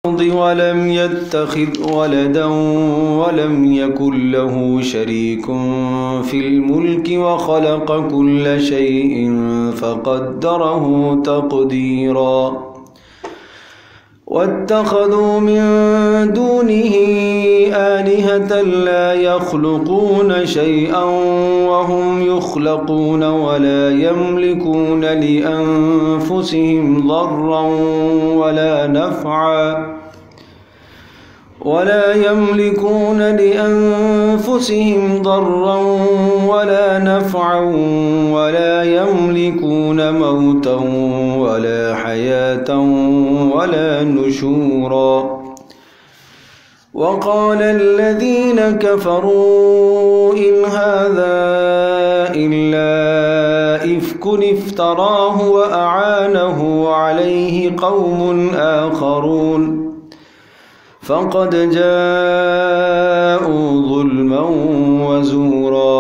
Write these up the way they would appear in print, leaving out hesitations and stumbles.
ولم يتخذ ولدا ولم يكن له شريك في الملك وخلق كل شيء فقدره تقديرا واتخذوا من دونه آلهة لا يخلقون شيئا وهم يخلقون ولا يملكون لأنفسهم ضرا ولا نفعا ولا يملكون موتا ولا حياة ولا نشورا وقال الذين كفروا إن هذا إلا إفك افتراه وأعانه عليه قوم آخرون فقد جاءوا ظلما وزورا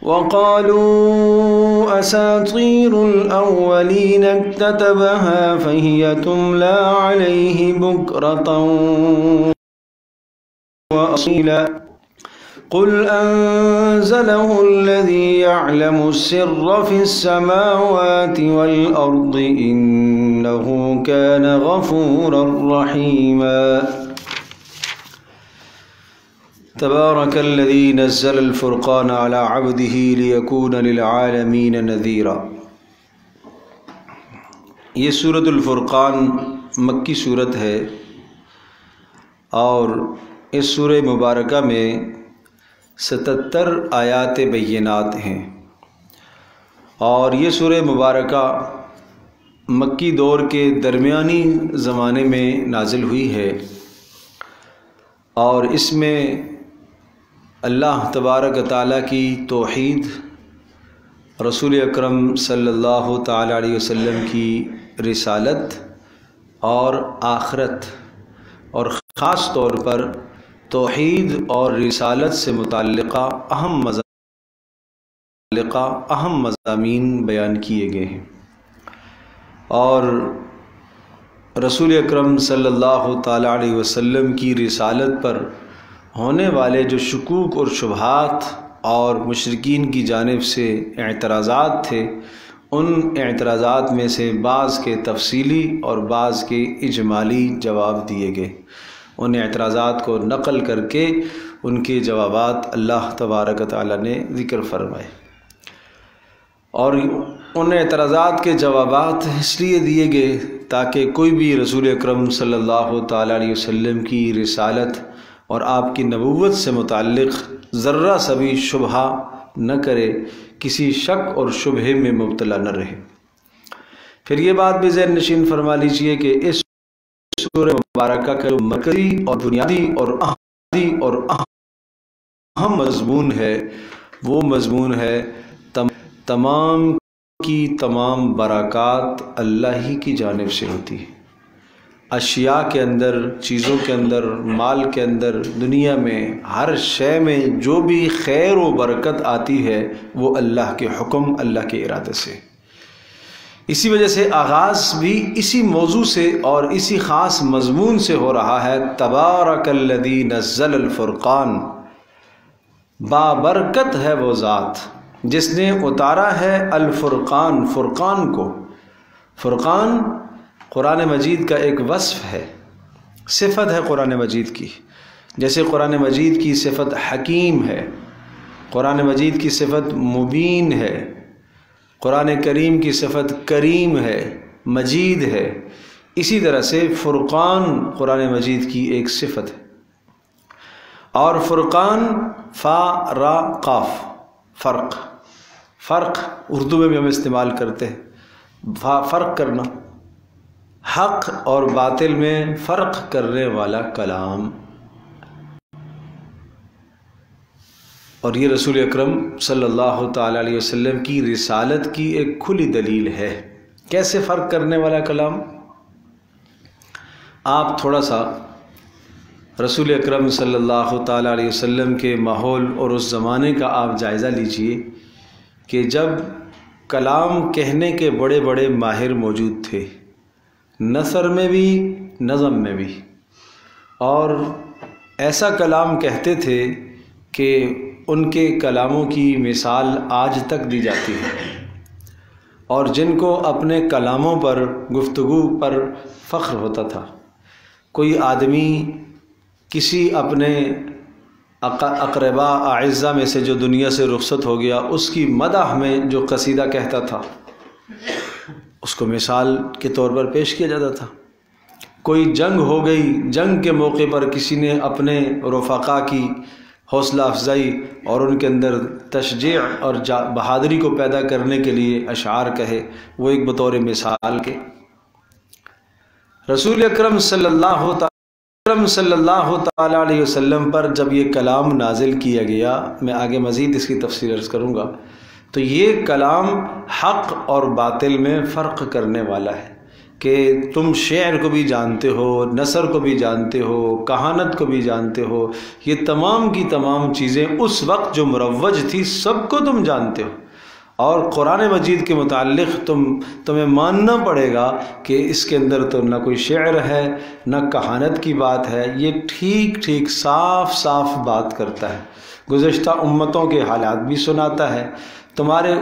وقالوا أساطير الأولين اكتتبها فهي تملى عليه بكرة وأصيلا قل أنزله الذي يعلم السر في السماوات والأرض إنه كان غفورا رحيما تبارك الذي نزل الفرقان على عبده ليكون للعالمين نذيرا۔ یہ سورۃ الفرقان مکی سورت ہے اور اس سورہ مبارکہ میں 77 آیات بینات ہیں، اور یہ سورہ مبارکہ مکی دور کے درمیانی زمانے میں نازل ہوئی ہے، اور اس میں اللہ تبارک تعالیٰ کی توحید، رسول اکرم صلی اللہ تعالیٰ علیہ وسلم کی رسالت اور آخرت، اور خاص طور پر توحید اور رسالت سے متعلقہ اہم مضامین بیان کیے گئے ہیں، اور رسول اکرم صلی اللہ تعالیٰ علیہ وسلم کی رسالت پر ہونے والے جو شکوک اور شبہات اور مشرکین کی جانب سے اعتراضات تھے، ان اعتراضات میں سے بعض کے تفصیلی اور بعض کے اجمالی جواب دیے گئے۔ ان اعتراضات کو نقل کر کے ان کے جوابات اللہ تبارک تعالیٰ نے ذکر فرمائے، اور ان اعتراضات کے جوابات اس لیے دیے گئے تاکہ کوئی بھی رسول اکرم صلی اللہ تعالیٰ علیہ وسلم کی رسالت اور آپ کی نبوت سے متعلق ذرہ سا بھی شبہ نہ کرے، کسی شک اور شبہے میں مبتلا نہ رہے۔ پھر یہ بات بھی ذہن نشین فرما لیجئے کہ اس سورہ مبارکہ کا جو مرکزی اور بنیادی اور اہم مضمون ہے، وہ مضمون ہے تمام کی تمام برکات اللہ ہی کی جانب سے ہوتی ہے۔ اشیاء کے اندر، چیزوں کے اندر، مال کے اندر، دنیا میں ہر شے میں جو بھی خیر و برکت آتی ہے وہ اللہ کے حکم، اللہ کے ارادے سے۔ اسی وجہ سے آغاز بھی اسی موضوع سے اور اسی خاص مضمون سے ہو رہا ہے، تبارک الذی نزل الفرقان، بابرکت ہے وہ ذات جس نے اتارا ہے الفرقان، فرقان کو۔ فرقان قرآن مجید کا ایک وصف ہے، صفت ہے قرآن مجید کی، جیسے قرآن مجید کی صفت حکیم ہے، قرآن مجید کی صفت مبین ہے، قرآن کریم کی صفت کریم ہے، مجید ہے، اسی طرح سے فرقان قرآن مجید کی ایک صفت ہے۔ اور فرقان فا را قاف، فرق اردو میں بھی ہم استعمال کرتے ہیں، فرق کرنا، حق اور باطل میں فرق کرنے والا کلام۔ اور یہ رسول اکرم صلی اللہ تعالیٰ علیہ وسلم کی رسالت کی ایک کھلی دلیل ہے۔ کیسے فرق کرنے والا کلام؟ آپ تھوڑا سا رسول اکرم صلی اللہ تعالیٰ علیہ وسلم کے ماحول اور اس زمانے کا آپ جائزہ لیجئے کہ جب کلام کہنے کے بڑے بڑے ماہر موجود تھے، نثر میں بھی نظم میں بھی، اور ایسا کلام کہتے تھے کہ ان کے کلاموں کی مثال آج تک دی جاتی ہے، اور جن کو اپنے کلاموں پر، گفتگو پر فخر ہوتا تھا۔ کوئی آدمی کسی اپنے اقربا اعزہ میں سے جو دنیا سے رخصت ہو گیا، اس کی مدح میں جو قصیدہ کہتا تھا اس کو مثال کے طور پر پیش کیا جاتا تھا۔ کوئی جنگ ہو گئی، جنگ کے موقع پر کسی نے اپنے رفقا کی حوصلہ افزائی اور ان کے اندر تشجیع اور بہادری کو پیدا کرنے کے لیے اشعار کہے، وہ ایک بطور مثال کے۔ رسول اکرم صلی اللہ تعالی علیہ وسلم پر جب یہ کلام نازل کیا گیا، میں آگے مزید اس کی تفصیل عرض کروں گا، تو یہ کلام حق اور باطل میں فرق کرنے والا ہے کہ تم شعر کو بھی جانتے ہو، نثر کو بھی جانتے ہو، کہانت کو بھی جانتے ہو، یہ تمام کی تمام چیزیں اس وقت جو مروج تھی سب کو تم جانتے ہو، اور قرآن مجید کے متعلق تمہیں ماننا پڑے گا کہ اس کے اندر تو نہ کوئی شعر ہے نہ کہانت کی بات ہے، یہ ٹھیک صاف صاف بات کرتا ہے، گزشتہ امتوں کے حالات بھی سناتا ہے، تمہارے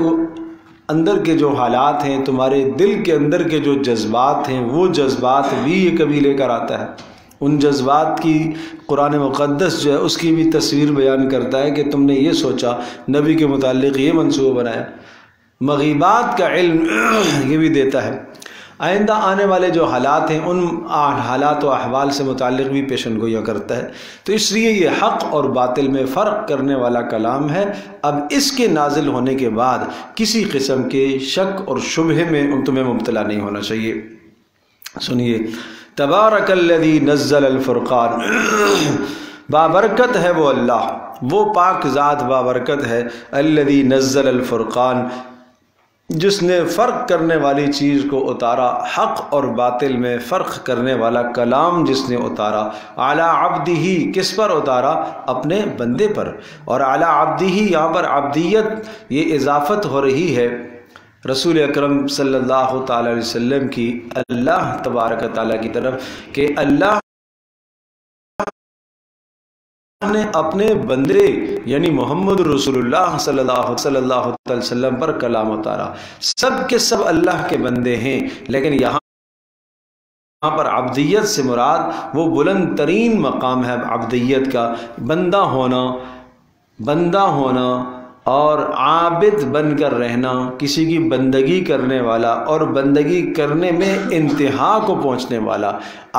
اندر کے جو حالات ہیں، تمہارے دل کے اندر کے جو جذبات ہیں، وہ جذبات بھی یہ کبھی لے کر آتا ہے۔ ان جذبات کی قرآن مقدس جو ہے اس کی بھی تصویر بیان کرتا ہے کہ تم نے یہ سوچا، نبی کے متعلق یہ منصوبہ بنایا، مغیبات کا علم یہ بھی دیتا ہے، آئندہ آنے والے جو حالات ہیں ان حالات و احوال سے متعلق بھی پیشن گوئیاں کرتا ہے۔ تو اس لیے یہ حق اور باطل میں فرق کرنے والا کلام ہے۔ اب اس کے نازل ہونے کے بعد کسی قسم کے شک اور شبہ میں تمہیں مبتلا نہیں ہونا چاہیے۔ سنیے، تبارک الذی نزل الفرقان، بابرکت ہے وہ اللہ، وہ پاک ذات بابرکت ہے، الذی نزل الفرقان، جس نے فرق کرنے والی چیز کو اتارا، حق اور باطل میں فرق کرنے والا کلام جس نے اتارا، علی عبدہ، کس پر اتارا؟ اپنے بندے پر، اور علی عبدہ یہاں پر عبدیت یہ اضافت ہو رہی ہے رسول اکرم صلی اللہ تعالی علیہ وسلم کی اللہ تبارک تعالیٰ کی طرف، کہ اللہ نے اپنے بندے یعنی محمد رسول اللہ صلی اللہ علیہ وسلم پر کلام اتارا۔ سب کے سب اللہ کے بندے ہیں، لیکن یہاں پر عبدیت سے مراد وہ بلند ترین مقام ہے عبدیت کا، بندہ ہونا اور عابد بن کر رہنا، کسی کی بندگی کرنے والا اور بندگی کرنے میں انتہا کو پہنچنے والا،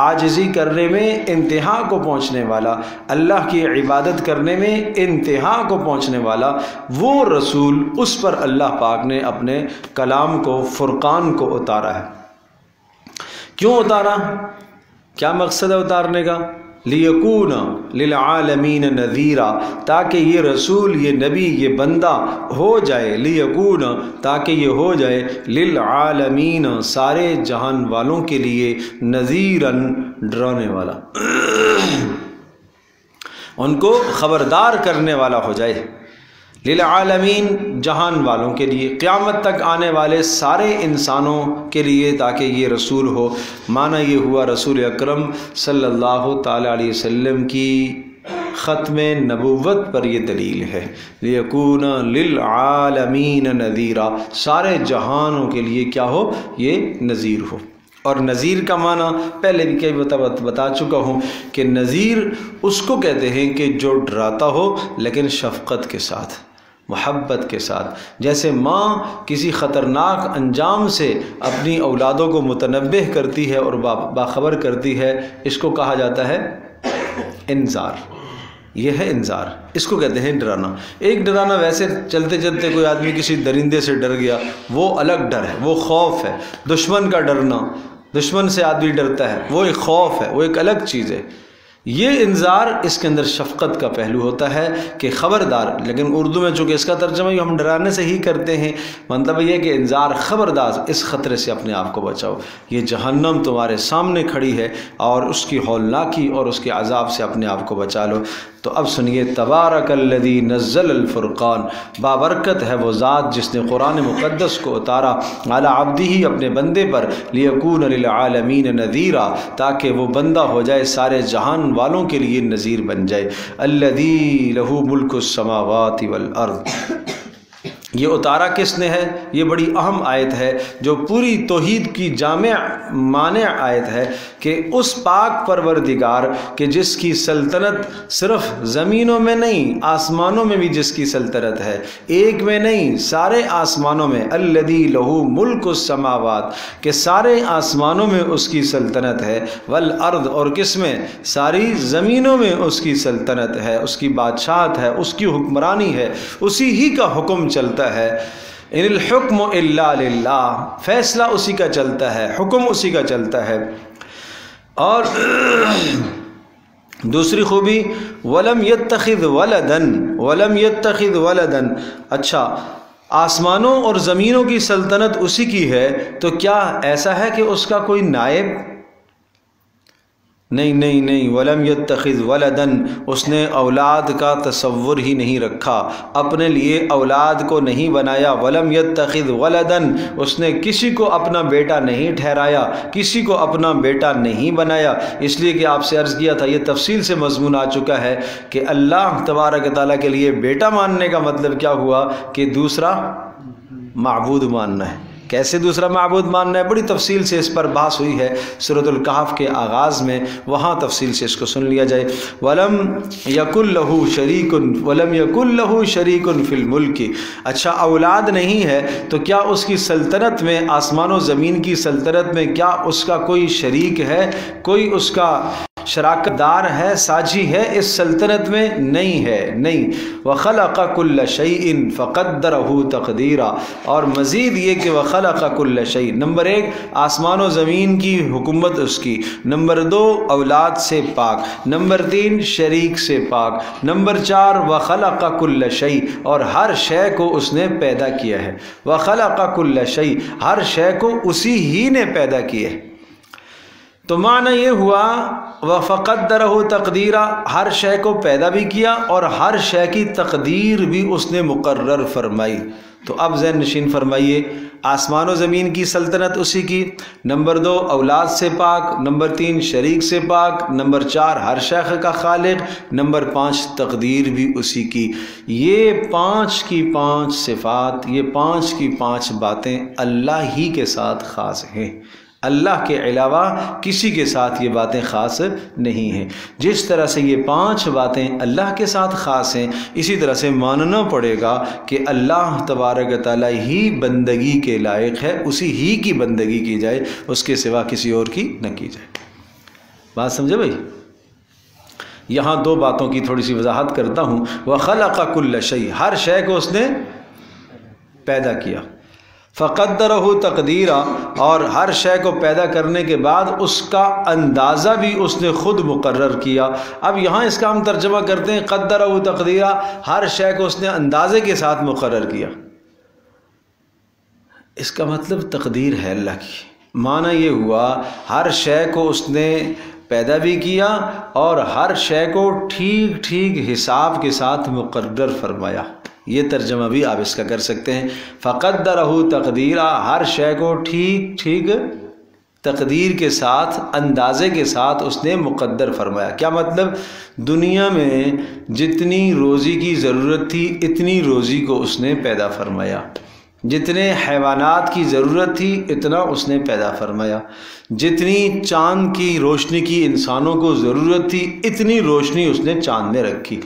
عاجزی کرنے میں انتہا کو پہنچنے والا، اللہ کی عبادت کرنے میں انتہا کو پہنچنے والا، وہ رسول، اس پر اللہ پاک نے اپنے کلام کو، فرقان کو اتارا ہے۔ کیوں اتارا؟ کیا مقصد ہے اتارنے کا؟ لیکون للعالمین نذیرا، تاکہ یہ رسول، یہ نبی، یہ بندہ ہو جائے، لیکون تاکہ یہ ہو جائے، للعالمین سارے جہان والوں کے لیے، نذیراً ڈرانے والا، ان کو خبردار کرنے والا ہو جائے، للعالمین جہان والوں کے لیے، قیامت تک آنے والے سارے انسانوں کے لیے، تاکہ یہ رسول ہو۔ معنی یہ ہوا رسول اکرم صلی اللہ تعالی علیہ وسلم کی ختم نبوت پر یہ دلیل ہے، لیکون للعالمین نذیرا، سارے جہانوں کے لیے کیا ہو؟ یہ نذیر ہو۔ اور نذیر کا معنی پہلے بھی کئی بتا چکا ہوں کہ نذیر اس کو کہتے ہیں کہ جو ڈراتا ہو لیکن شفقت کے ساتھ، محبت کے ساتھ، جیسے ماں کسی خطرناک انجام سے اپنی اولادوں کو متنبہ کرتی ہے اور باخبر کرتی ہے، اس کو کہا جاتا ہے انذار۔ یہ ہے انذار، اس کو کہتے ہیں ڈرانا۔ ایک ڈرانا ویسے چلتے چلتے کوئی آدمی کسی درندے سے ڈر گیا، وہ الگ ڈر ہے، وہ خوف ہے۔ دشمن کا ڈرنا، دشمن سے آدمی ڈرتا ہے، وہ ایک خوف ہے، وہ ایک الگ چیز ہے۔ یہ انذار، اس کے اندر شفقت کا پہلو ہوتا ہے کہ خبردار، لیکن اردو میں چونکہ اس کا ترجمہ ہم ڈرانے سے ہی کرتے ہیں، مطلب یہ کہ انذار، خبردار، اس خطرے سے اپنے آپ کو بچاؤ، یہ جہنم تمہارے سامنے کھڑی ہے اور اس کی ہولناکی اور اس کے عذاب سے اپنے آپ کو بچا لو۔ تو اب سنیے، تبارک الذی نزل الفرقان، بابرکت ہے وہ ذات جس نے قرآن مقدس کو اتارا علی عبدہ، اپنے بندے پر، لیکون للعالمین نذیرا، تاکہ وہ بندہ ہو جائے سارے جہان والوں کے لیے نذیر بن جائے۔ الذی لہ ملک السماوات والارض، یہ اتارا کس نے ہے؟ یہ بڑی اہم آیت ہے جو پوری توحید کی جامع مانع آیت ہے کہ اس پاک پروردگار کہ جس کی سلطنت صرف زمینوں میں نہیں آسمانوں میں بھی جس کی سلطنت ہے، ایک میں نہیں سارے آسمانوں میں، الذی لہ ملک السماوات، کہ سارے آسمانوں میں اس کی سلطنت ہے، والارض، اور کس میں؟ ساری زمینوں میں اس کی سلطنت ہے، اس کی بادشاہت ہے، اس کی حکمرانی ہے، اسی ہی کا حکم چلتا ہے۔ ان الحکم الا للہ، فیصلہ اسی کا چلتا ہے، حکم اسی کا چلتا ہے۔ اور دوسری خوبی، ولم یتخذ ولدن، ولم یتخذ ولدن، اچھا آسمانوں اور زمینوں کی سلطنت اسی کی ہے، تو کیا ایسا ہے کہ اس کا کوئی نائب؟ نہیں نہیں نہیں، ولم یتخذ ولدن، اس نے اولاد کا تصور ہی نہیں رکھا، اپنے لیے اولاد کو نہیں بنایا۔ ولم یتخذ ولدن، اس نے کسی کو اپنا بیٹا نہیں ٹھہرایا، کسی کو اپنا بیٹا نہیں بنایا، اس لیے کہ آپ سے عرض کیا تھا، یہ تفصیل سے مضمون آ چکا ہے کہ اللہ تبارک تعالیٰ کے لیے بیٹا ماننے کا مطلب کیا ہوا کہ دوسرا معبود ماننا ہے۔ کیسے دوسرا معبود ماننا ہے؟ بڑی تفصیل سے اس پر بحث ہوئی ہے سورۃ الکہف کے آغاز میں، وہاں تفصیل سے اس کو سن لیا جائے۔ وَلَمْ يَكُنْ لَهُ شَرِيكٌ وَلَمْ يَكُنْ لَهُ شَرِيكٌ فِي الْمُلْكِ، اچھا اولاد نہیں ہے تو کیا اس کی سلطنت میں، آسمان و زمین کی سلطنت میں، کیا اس کا کوئی شریک ہے، کوئی اس کا شراکت دار ہے، ساجی ہے اس سلطنت میں؟ نہیں ہے، نہیں۔ وَخَلَقَ كُلَّ شَيْءٍ فَقَدَّرَهُ تَقْدِيرًا، اور مزید یہ کہ وَخَلَقَ كُلَّ شَيْءٍ، نمبر ایک آسمان و زمین کی حکومت اس کی، نمبر دو اولاد سے پاک، نمبر تین شریک سے پاک، نمبر چار وَخَلَقَ كُلَّ شَيْءٍ، اور ہر شے کو اس نے پیدا کیا ہے۔ وَخَلَقَ كُلَّ شَيْءٍ، ہر شے کو اسی ہی نے پیدا کیا ہے۔ تو معنی یہ ہوا وَفَقَدَّرَهُ تَقْدِيرًا، ہر شے کو پیدا بھی کیا اور ہر شے کی تقدیر بھی اس نے مقرر فرمائی۔ تو اب ذہن نشین فرمائیے، آسمان و زمین کی سلطنت اسی کی، نمبر دو اولاد سے پاک، نمبر تین شریک سے پاک، نمبر چار ہر شے کا خالق، نمبر پانچ تقدیر بھی اسی کی۔ یہ پانچ کی پانچ صفات، یہ پانچ کی پانچ باتیں اللہ ہی کے ساتھ خاص ہیں، اللہ کے علاوہ کسی کے ساتھ یہ باتیں خاص نہیں ہیں۔ جس طرح سے یہ پانچ باتیں اللہ کے ساتھ خاص ہیں، اسی طرح سے ماننا پڑے گا کہ اللہ تبارک تعالیٰ ہی بندگی کے لائق ہے، اسی ہی کی بندگی کی جائے، اس کے سوا کسی اور کی نہ کی جائے۔ بات سمجھے بھائی؟ یہاں دو باتوں کی تھوڑی سی وضاحت کرتا ہوں۔ وَخَلَقَ كُلَّ شَيْءٍ، ہر شے کو اس نے پیدا کیا، فَقَدَّرَهُ تَقْدِيرًا، اور ہر شے کو پیدا کرنے کے بعد اس کا اندازہ بھی اس نے خود مقرر کیا۔ اب یہاں اس کا ہم ترجمہ کرتے ہیں قَدَّرَهُ تَقْدِيرًا، ہر شے کو اس نے اندازے کے ساتھ مقرر کیا۔ اس کا مطلب تقدیر ہے اللہ کی، معنی یہ ہوا ہر شے کو اس نے پیدا بھی کیا اور ہر شے کو ٹھیک ٹھیک حساب کے ساتھ مقرر فرمایا۔ یہ ترجمہ بھی آپ اس کا کر سکتے ہیں، فَقَدَّرَهُ تَقْدِيرًا، ہر شے کو ٹھیک ٹھیک تقدیر کے ساتھ، اندازے کے ساتھ اس نے مقدر فرمایا۔ کیا مطلب؟ دنیا میں جتنی روزی کی ضرورت تھی اتنی روزی کو اس نے پیدا فرمایا، جتنے حیوانات کی ضرورت تھی اتنا اس نے پیدا فرمایا، جتنی چاند کی روشنی کی انسانوں کو ضرورت تھی اتنی روشنی اس نے چاند میں رکھی،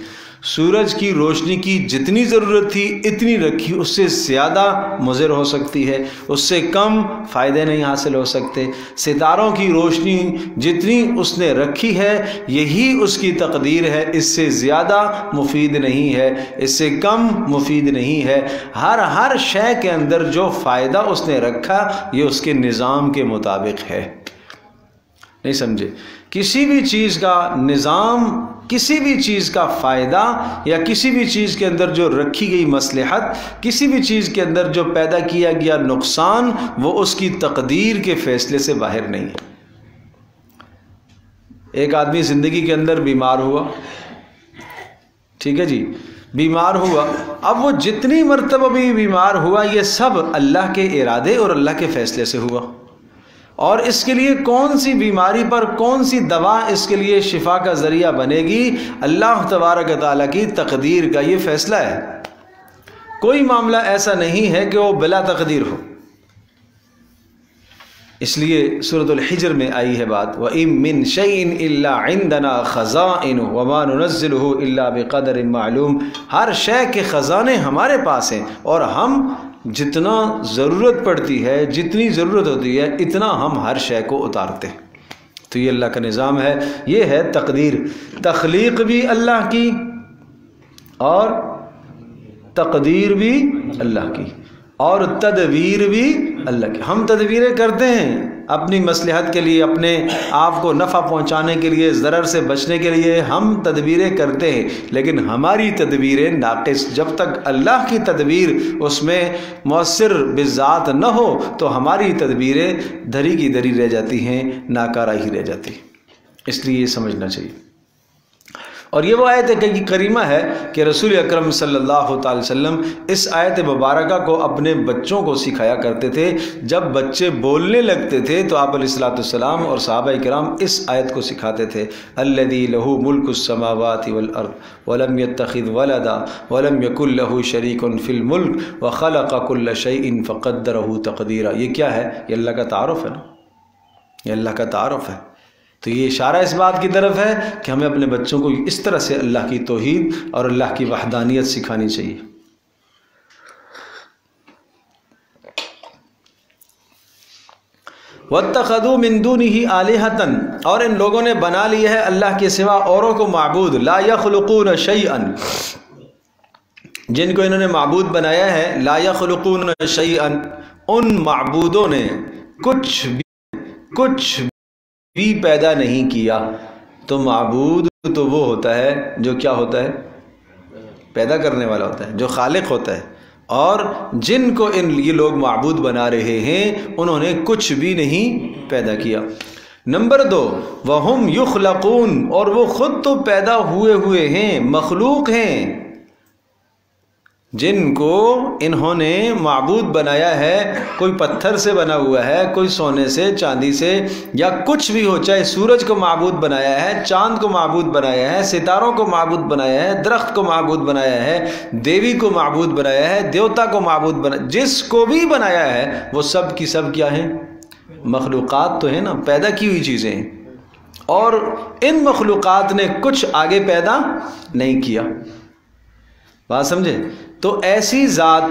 سورج کی روشنی کی جتنی ضرورت تھی اتنی رکھی، اس سے زیادہ مضر ہو سکتی ہے، اس سے کم فائدے نہیں حاصل ہو سکتے۔ ستاروں کی روشنی جتنی اس نے رکھی ہے یہی اس کی تقدیر ہے، اس سے زیادہ مفید نہیں ہے، اس سے کم مفید نہیں ہے۔ ہر شے کے اندر جو فائدہ اس نے رکھا یہ اس کے نظام کے مطابق ہے۔ نہیں سمجھے؟ کسی بھی چیز کا نظام، کسی بھی چیز کا فائدہ یا کسی بھی چیز کے اندر جو رکھی گئی مصلحت، کسی بھی چیز کے اندر جو پیدا کیا گیا نقصان، وہ اس کی تقدیر کے فیصلے سے باہر نہیں ہے۔ ایک آدمی زندگی کے اندر بیمار ہوا، ٹھیک ہے جی، بیمار ہوا، اب وہ جتنی مرتبہ بھی بیمار ہوا یہ سب اللہ کے ارادے اور اللہ کے فیصلے سے ہوا، اور اس کے لیے کون سی بیماری پر کون سی دوا اس کے لیے شفا کا ذریعہ بنے گی، اللہ تبارک و تعالیٰ کی تقدیر کا یہ فیصلہ ہے۔ کوئی معاملہ ایسا نہیں ہے کہ وہ بلا تقدیر ہو۔ اس لیے سورۃ الحجر میں آئی ہے بات، وَإِن مِّن شَيْءٍ إِلَّا عِندَنَا خَزَائِنُ وَمَا نُنَزِّلُهُ إِلَّا بِقَدَرٍ مَعْلُوم، ہر شے کے خزانے ہمارے پاس ہیں، اور ہم جتنا ضرورت پڑتی ہے، جتنی ضرورت ہوتی ہے، اتنا ہم ہر شے کو اتارتے ہیں۔ تو یہ اللہ کا نظام ہے، یہ ہے تقدیر۔ تخلیق بھی اللہ کی اور تقدیر بھی اللہ کی، اور تدبیر بھی اللہ کی۔ ہم تدبیریں کرتے ہیں اپنی مصلحت کے لیے، اپنے آپ کو نفع پہنچانے کے لیے، ضرر سے بچنے کے لیے ہم تدبیریں کرتے ہیں، لیکن ہماری تدبیریں ناقص، جب تک اللہ کی تدبیر اس میں مؤثر بذات نہ ہو تو ہماری تدبیریں دھری کی دھری رہ جاتی ہیں، ناکارہ ہی رہ جاتی ہیں۔ اس لیے یہ سمجھنا چاہیے۔ اور یہ وہ آیت کریمہ ہے کہ رسول اکرم صلی اللہ تعالی وسلم اس آیت مبارکہ کو اپنے بچوں کو سکھایا کرتے تھے۔ جب بچے بولنے لگتے تھے تو آپ علیہ السلام اور صحابہ کرام اس آیت کو سکھاتے تھے، الذی لہ ملک السماوات والارض ولم یتخذ ولدا ولم یکن لہ شریک فی الملک وخلق کل شیء فقدرہ تقدیرا۔ یہ کیا ہے؟ یہ اللہ کا تعارف ہے نا، یہ اللہ کا تعارف ہے۔ تو یہ اشارہ اس بات کی طرف ہے کہ ہمیں اپنے بچوں کو اس طرح سے اللہ کی توحید اور اللہ کی وحدانیت سکھانی چاہیے۔ وَاتَّخَذُوا مِن دُونِهِ آلِهَةً، اور ان لوگوں نے بنا لیا ہے اللہ کے سوا اوروں کو معبود، لا يخلقون شيئا، جن کو انہوں نے معبود بنایا ہے، لا يخلقون شيئا، ان معبودوں نے کچھ بھی پیدا نہیں کیا۔ تو معبود تو وہ ہوتا ہے جو کیا ہوتا ہے؟ پیدا کرنے والا ہوتا ہے، جو خالق ہوتا ہے، اور جن کو یہ لوگ معبود بنا رہے ہیں انہوں نے کچھ بھی نہیں پیدا کیا۔ نمبر 2، وَهُمْ يُخْلَقُونَ، اور وہ خود تو پیدا ہوئے ہیں، مخلوق ہیں، جن کو انہوں نے معبود بنایا ہے، کوئی پتھر سے بنا ہوا ہے، کوئی سونے سے، چاندی سے، یا کچھ بھی ہو، چاہے سورج کو معبود بنایا ہے، چاند کو معبود بنایا ہے، ستاروں کو معبود بنایا ہے، درخت کو معبود بنایا ہے، دیوی کو معبود بنایا ہے، دیوتا کو معبود بنایا، جس کو بھی بنایا ہے وہ سب کی سب کیا ہیں؟ مخلوقات تو ہیں نا، پیدا کی ہوئی چیزیں ہیں، اور ان مخلوقات نے کچھ آگے پیدا نہیں کیا۔ بات سمجھے؟ تو ایسی ذات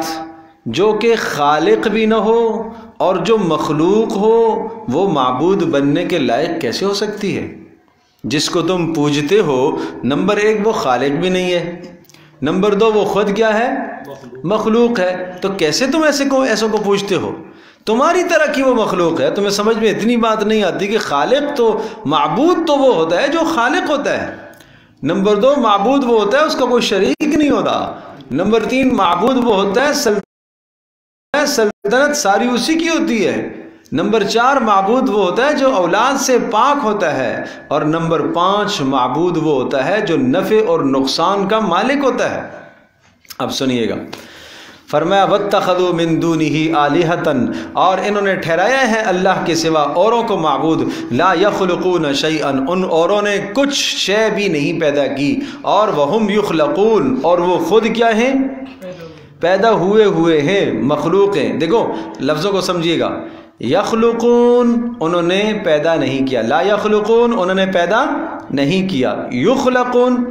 جو کہ خالق بھی نہ ہو اور جو مخلوق ہو، وہ معبود بننے کے لائق کیسے ہو سکتی ہے؟ جس کو تم پوجتے ہو، نمبر 1 وہ خالق بھی نہیں ہے، نمبر 2 وہ خود کیا ہے؟ مخلوق ہے۔ تو کیسے تم ایسوں کو پوجتے ہو؟ تمہاری طرح کی وہ مخلوق ہے۔ تمہیں سمجھ میں اتنی بات نہیں آتی کہ خالق تو، معبود تو وہ ہوتا ہے جو خالق ہوتا ہے، نمبر 2 معبود وہ ہوتا ہے اس کا کوئی شریک نہیں ہوتا، نمبر 3 معبود وہ ہوتا ہے سلطنت ساری اسی کی ہوتی ہے، نمبر 4 معبود وہ ہوتا ہے جو اولاد سے پاک ہوتا ہے، اور نمبر 5 معبود وہ ہوتا ہے جو نفع اور نقصان کا مالک ہوتا ہے۔ اب سنیے گا، فرمایا وَاتَّخَذُوا مِن دُونِهِ آلِهَةً، اور انہوں نے ٹھہرایا ہے اللہ کے سوا اوروں کو معبود، لا يخلقون شيئا، ان اوروں نے کچھ شے بھی نہیں پیدا کی، اور وَهُمْ يُخْلَقُونَ، اور وہ خود کیا ہیں؟ پیدا ہوئے ہیں، مخلوق ہیں۔ دیکھو لفظوں کو سمجھیے گا، یخلقون انہوں نے پیدا نہیں کیا، لا یخلقون انہوں نے پیدا نہیں کیا، یخلقون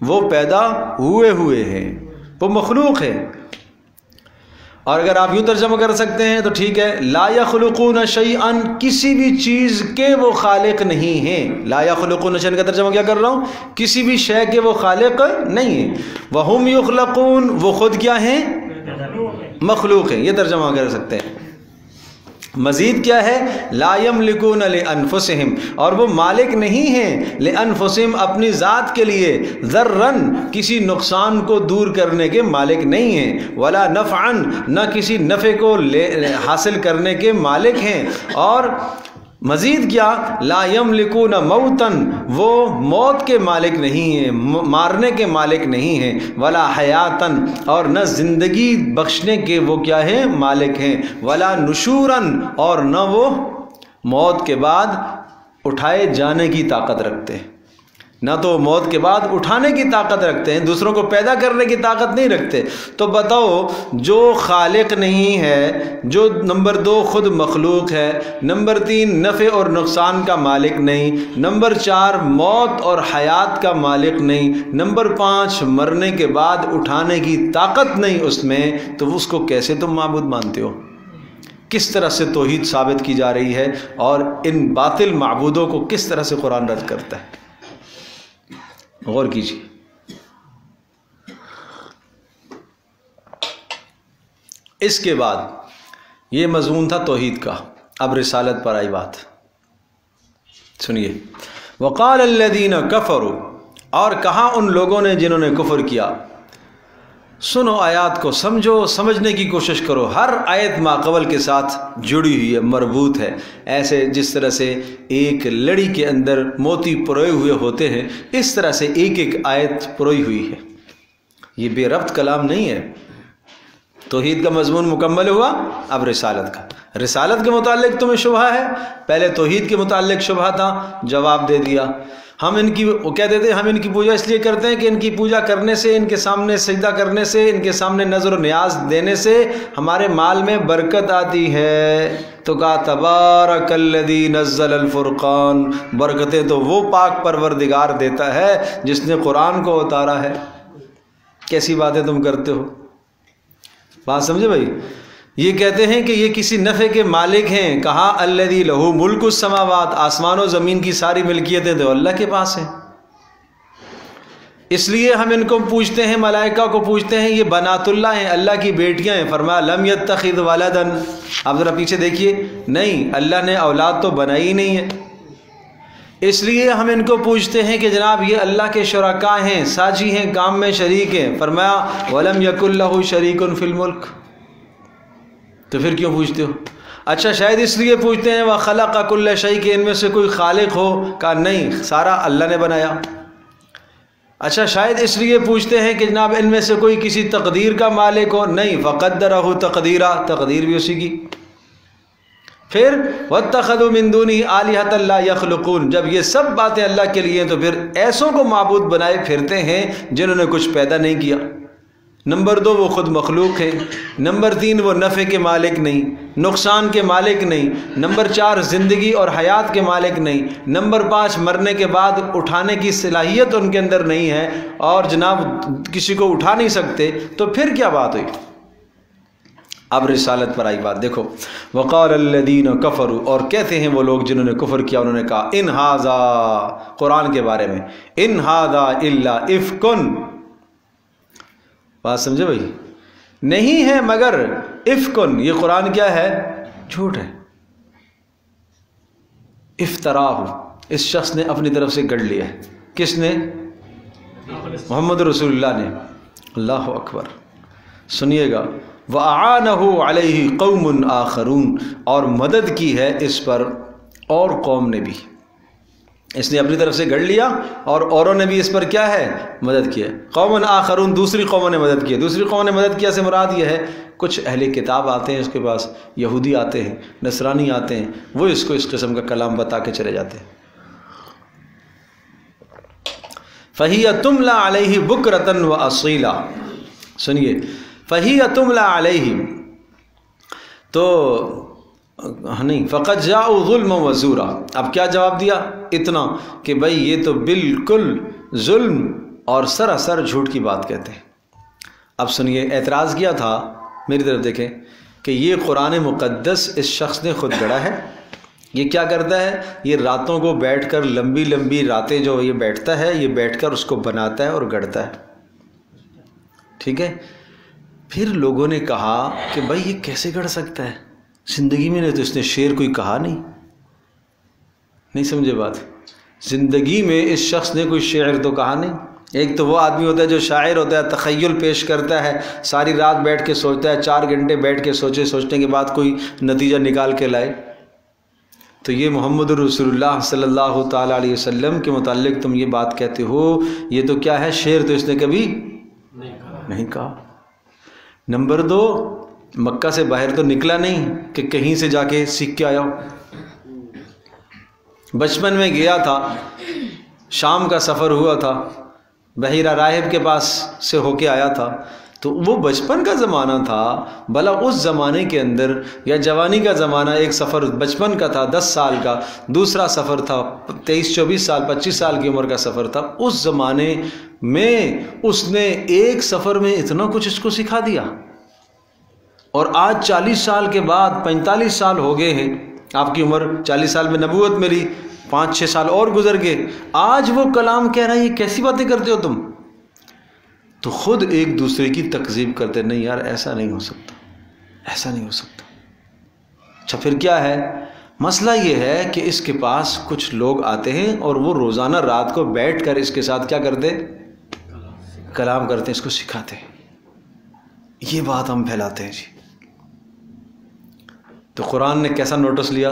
وہ پیدا ہوئے ہیں، وہ مخلوق ہے۔ اور اگر آپ یوں ترجمہ کر سکتے ہیں تو ٹھیک ہے، لا یخلقون شیئا، کسی بھی چیز کے وہ خالق نہیں ہیں۔ لا یخلقون شیئا کا ترجمہ کیا کر رہا ہوں؟ کسی بھی شے کے وہ خالق نہیں ہیں۔ وہم یخلقون، وہ خود کیا ہیں؟ مخلوق ہیں، یہ ترجمہ کر سکتے ہیں۔ مزید کیا ہے؟ لا یملکون لانفسہم، اور وہ مالک نہیں ہیں لانفسہم اپنی ذات کے لیے، ذرن کسی نقصان کو دور کرنے کے مالک نہیں ہیں، ولا نفعن نہ کسی نفع کو حاصل کرنے کے مالک ہیں، اور مزید کیا، لا یملکون موتن، وہ موت کے مالک نہیں ہیں، مارنے کے مالک نہیں ہیں، ولا حیاتن، اور نہ زندگی بخشنے کے وہ کیا ہیں، مالک ہیں، ولا نشورن، اور نہ وہ موت کے بعد اٹھائے جانے کی طاقت رکھتے ہیں، نہ تو موت کے بعد اٹھانے کی طاقت رکھتے ہیں، دوسروں کو پیدا کرنے کی طاقت نہیں رکھتے۔ تو بتاؤ، جو خالق نہیں ہے، جو نمبر 2 خود مخلوق ہے، نمبر 3 نفع اور نقصان کا مالک نہیں، نمبر 4 موت اور حیات کا مالک نہیں، نمبر 5 مرنے کے بعد اٹھانے کی طاقت نہیں اس میں، تو اس کو کیسے تم معبود مانتے ہو؟ کس طرح سے توحید ثابت کی جا رہی ہے، اور ان باطل معبودوں کو کس طرح سے قرآن رد کرتا ہے؟ غور کیجیے۔ اس کے بعد یہ مضمون تھا توحید کا، اب رسالت پر آئی بات، سنیے۔ وقال الذین کفروا، اور کہا ان لوگوں نے جنہوں نے کفر کیا۔ سنو آیات کو، سمجھو، سمجھنے کی کوشش کرو، ہر آیت ماقبل کے ساتھ جڑی ہوئی ہے، مربوط ہے، ایسے جس طرح سے ایک لڑی کے اندر موتی پروئے ہوئے ہوتے ہیں، اس طرح سے ایک ایک آیت پروئی ہوئی ہے، یہ بے ربط کلام نہیں ہے۔ توحید کا مضمون مکمل ہوا، اب رسالت کا۔ رسالت کے متعلق تمہیں شبہ ہے، پہلے توحید کے متعلق شبہ تھا، جواب دے دیا۔ وہ کہتے تھے ہم ان کی پوجا اس لیے کرتے ہیں کہ ان کی پوجا کرنے سے، ان کے سامنے سجدہ کرنے سے، ان کے سامنے نظر و نیاز دینے سے ہمارے مال میں برکت آتی ہے۔ تو کہا تبارک الذی نزل الفرقان، برکتیں تو وہ پاک پروردگار دیتا ہے جس نے قرآن کو اتارا ہے۔ کیسی باتیں تم کرتے ہو؟ بات سمجھے بھائی؟ یہ کہتے ہیں کہ یہ کسی نفع کے مالک ہیں، کہا الذی لہ ملک السماوات، آسمان و زمین کی ساری ملکیتیں تو اللہ کے پاس ہیں، اس لیے ہم ان کو پوچھتے ہیں، ملائکہ کو پوچھتے ہیں، یہ بنات اللہ ہیں، اللہ کی بیٹیاں ہیں۔ فرمایا لم یتخذ ولدا، اب ذرا پیچھے دیکھیے، نہیں، اللہ نے اولاد تو بنائی نہیں ہے، اس لیے ہم ان کو پوچھتے ہیں کہ جناب یہ اللہ کے شرکاء ہیں، ساجی ہیں، کام میں شریک ہیں۔ فرمایا ولم یکن لہ شریک فی الملک، تو پھر کیوں پوچھتے ہو؟ اچھا شاید اس لیے پوچھتے ہیں وَخَلَقَ كُلَّ شَيْءٍ، کہ ان میں سے کوئی خالق ہو، کہا نہیں، سارا اللہ نے بنایا۔ اچھا شاید اس لیے پوچھتے ہیں کہ جناب ان میں سے کوئی کسی تقدیر کا مالک ہو، نہیں، فَقَدَّرَهُ تَقْدِيرًا، تقدیر بھی اسی کی۔ پھر وَاتَّخَذُوا مِن دُونِهِ آلِهَةً لَا يَخْلُقُونَ، جب یہ سب باتیں اللہ کے لیے ہیں تو پھر ایسوں کو معبود بنائے پھرتے ہیں جنہوں نے کچھ پیدا نہیں کیا۔ نمبر 2 وہ خود مخلوق ہے، نمبر 3 وہ نفع کے مالک نہیں، نقصان کے مالک نہیں، نمبر 4 زندگی اور حیات کے مالک نہیں، نمبر 5 مرنے کے بعد اٹھانے کی صلاحیت ان کے اندر نہیں ہے، اور جناب کسی کو اٹھا نہیں سکتے، تو پھر کیا بات ہوئی؟ اب رسالت پر آئی بات، دیکھو وقال الذین کفروا، اور کہتے ہیں وہ لوگ جنہوں نے کفر کیا، انہوں نے کہا ان ھذا، قرآن کے بارے میں، ان ھذا الا افکن، بات سمجھے بھائی؟ نہیں ہے مگر افکن، یہ قرآن کیا ہے؟ جھوٹ ہے۔ افطراہ، اس شخص نے اپنی طرف سے گڑھ لیا ہے۔ کس نے؟ محمد رسول اللہ نے۔ اللہ اکبر، سنیے گا، وَأَعَانَهُ عَلَيْهِ قَوْمٌ آخَرُونَ، اور مدد کی ہے اس پر اور قوم نے بھی، اس نے اپنی طرف سے گڑھ لیا اور اوروں نے بھی اس پر کیا ہے؟ مدد کیا۔ قوم آخرون، دوسری قوموں نے مدد کی، دوسری قوموں نے مدد کیا سے مراد یہ ہے کچھ اہل کتاب آتے ہیں اس کے پاس، یہودی آتے ہیں، نصرانی آتے ہیں، وہ اس کو اس قسم کا کلام بتا کے چلے جاتے ہیں۔ فَهِيَ تُمْلَى عَلَيْهِ بُكْرَةً وَأَصِيلًا، سنیے، فَهِيَ تُمْلَى عَلَيْهِ، تو نہیں، فقط جاؤ ظلم و زورا، اب کیا جواب دیا؟ اتنا کہ بھائی یہ تو بالکل ظلم اور سراسر جھوٹ کی بات کہتے ہیں۔ اب سنیے، اعتراض کیا تھا، میری طرف دیکھیں، کہ یہ قرآن مقدس اس شخص نے خود گڑھا ہے۔ یہ کیا کرتا ہے؟ یہ راتوں کو بیٹھ کر، لمبی لمبی راتیں جو یہ بیٹھتا ہے، یہ بیٹھ کر اس کو بناتا ہے اور گڑھتا ہے، ٹھیک ہے؟ پھر لوگوں نے کہا کہ بھائی یہ کیسے گڑھ سکتا ہے؟ زندگی میں نے تو اس نے شعر کوئی کہا نہیں سمجھے بات؟ زندگی میں اس شخص نے کوئی شعر تو کہا نہیں۔ ایک تو وہ آدمی ہوتا ہے جو شاعر ہوتا ہے، تخیل پیش کرتا ہے، ساری رات بیٹھ کے سوچتا ہے، 4 گھنٹے بیٹھ کے سوچنے کے بعد کوئی نتیجہ نکال کے لائے۔ تو یہ محمد رسول اللہ صلی اللہ تعالیٰ علیہ وسلم کے متعلق تم یہ بات کہتے ہو، یہ تو کیا ہے، شعر تو اس نے کبھی نہیں کہا۔ نمبر 2، مکہ سے باہر تو نکلا نہیں کہ کہیں سے جا کے سیکھ کے آیا ہو۔ بچپن میں گیا تھا، شام کا سفر ہوا تھا، بحیرہ راہب کے پاس سے ہو کے آیا تھا، تو وہ بچپن کا زمانہ تھا۔ بھلا اس زمانے کے اندر، یا جوانی کا زمانہ، ایک سفر بچپن کا تھا 10 سال کا، دوسرا سفر تھا 23-24 سال 25 سال کی عمر کا سفر تھا۔ اس زمانے میں اس نے ایک سفر میں اتنا کچھ اس کو سکھا دیا، اور آج 40 سال کے بعد 45 سال ہو گئے ہیں، آپ کی عمر 40 سال میں نبوت ملی، 5-6 سال اور گزر گئے، آج وہ کلام کہہ رہا ہے، یہ کیسی باتیں کرتے ہو تم؟ تو خود ایک دوسرے کی تکذیب کرتے، نہیں یار ایسا نہیں ہو سکتا، ایسا نہیں ہو سکتا۔ اچھا پھر کیا ہے مسئلہ؟ یہ ہے کہ اس کے پاس کچھ لوگ آتے ہیں اور وہ روزانہ رات کو بیٹھ کر اس کے ساتھ کیا کرتے؟ کلام کرتے ہیں، اس کو سکھاتے ہیں، یہ بات ہم پھیلاتے ہیں جی۔ تو قرآن نے کیسا نوٹس لیا؟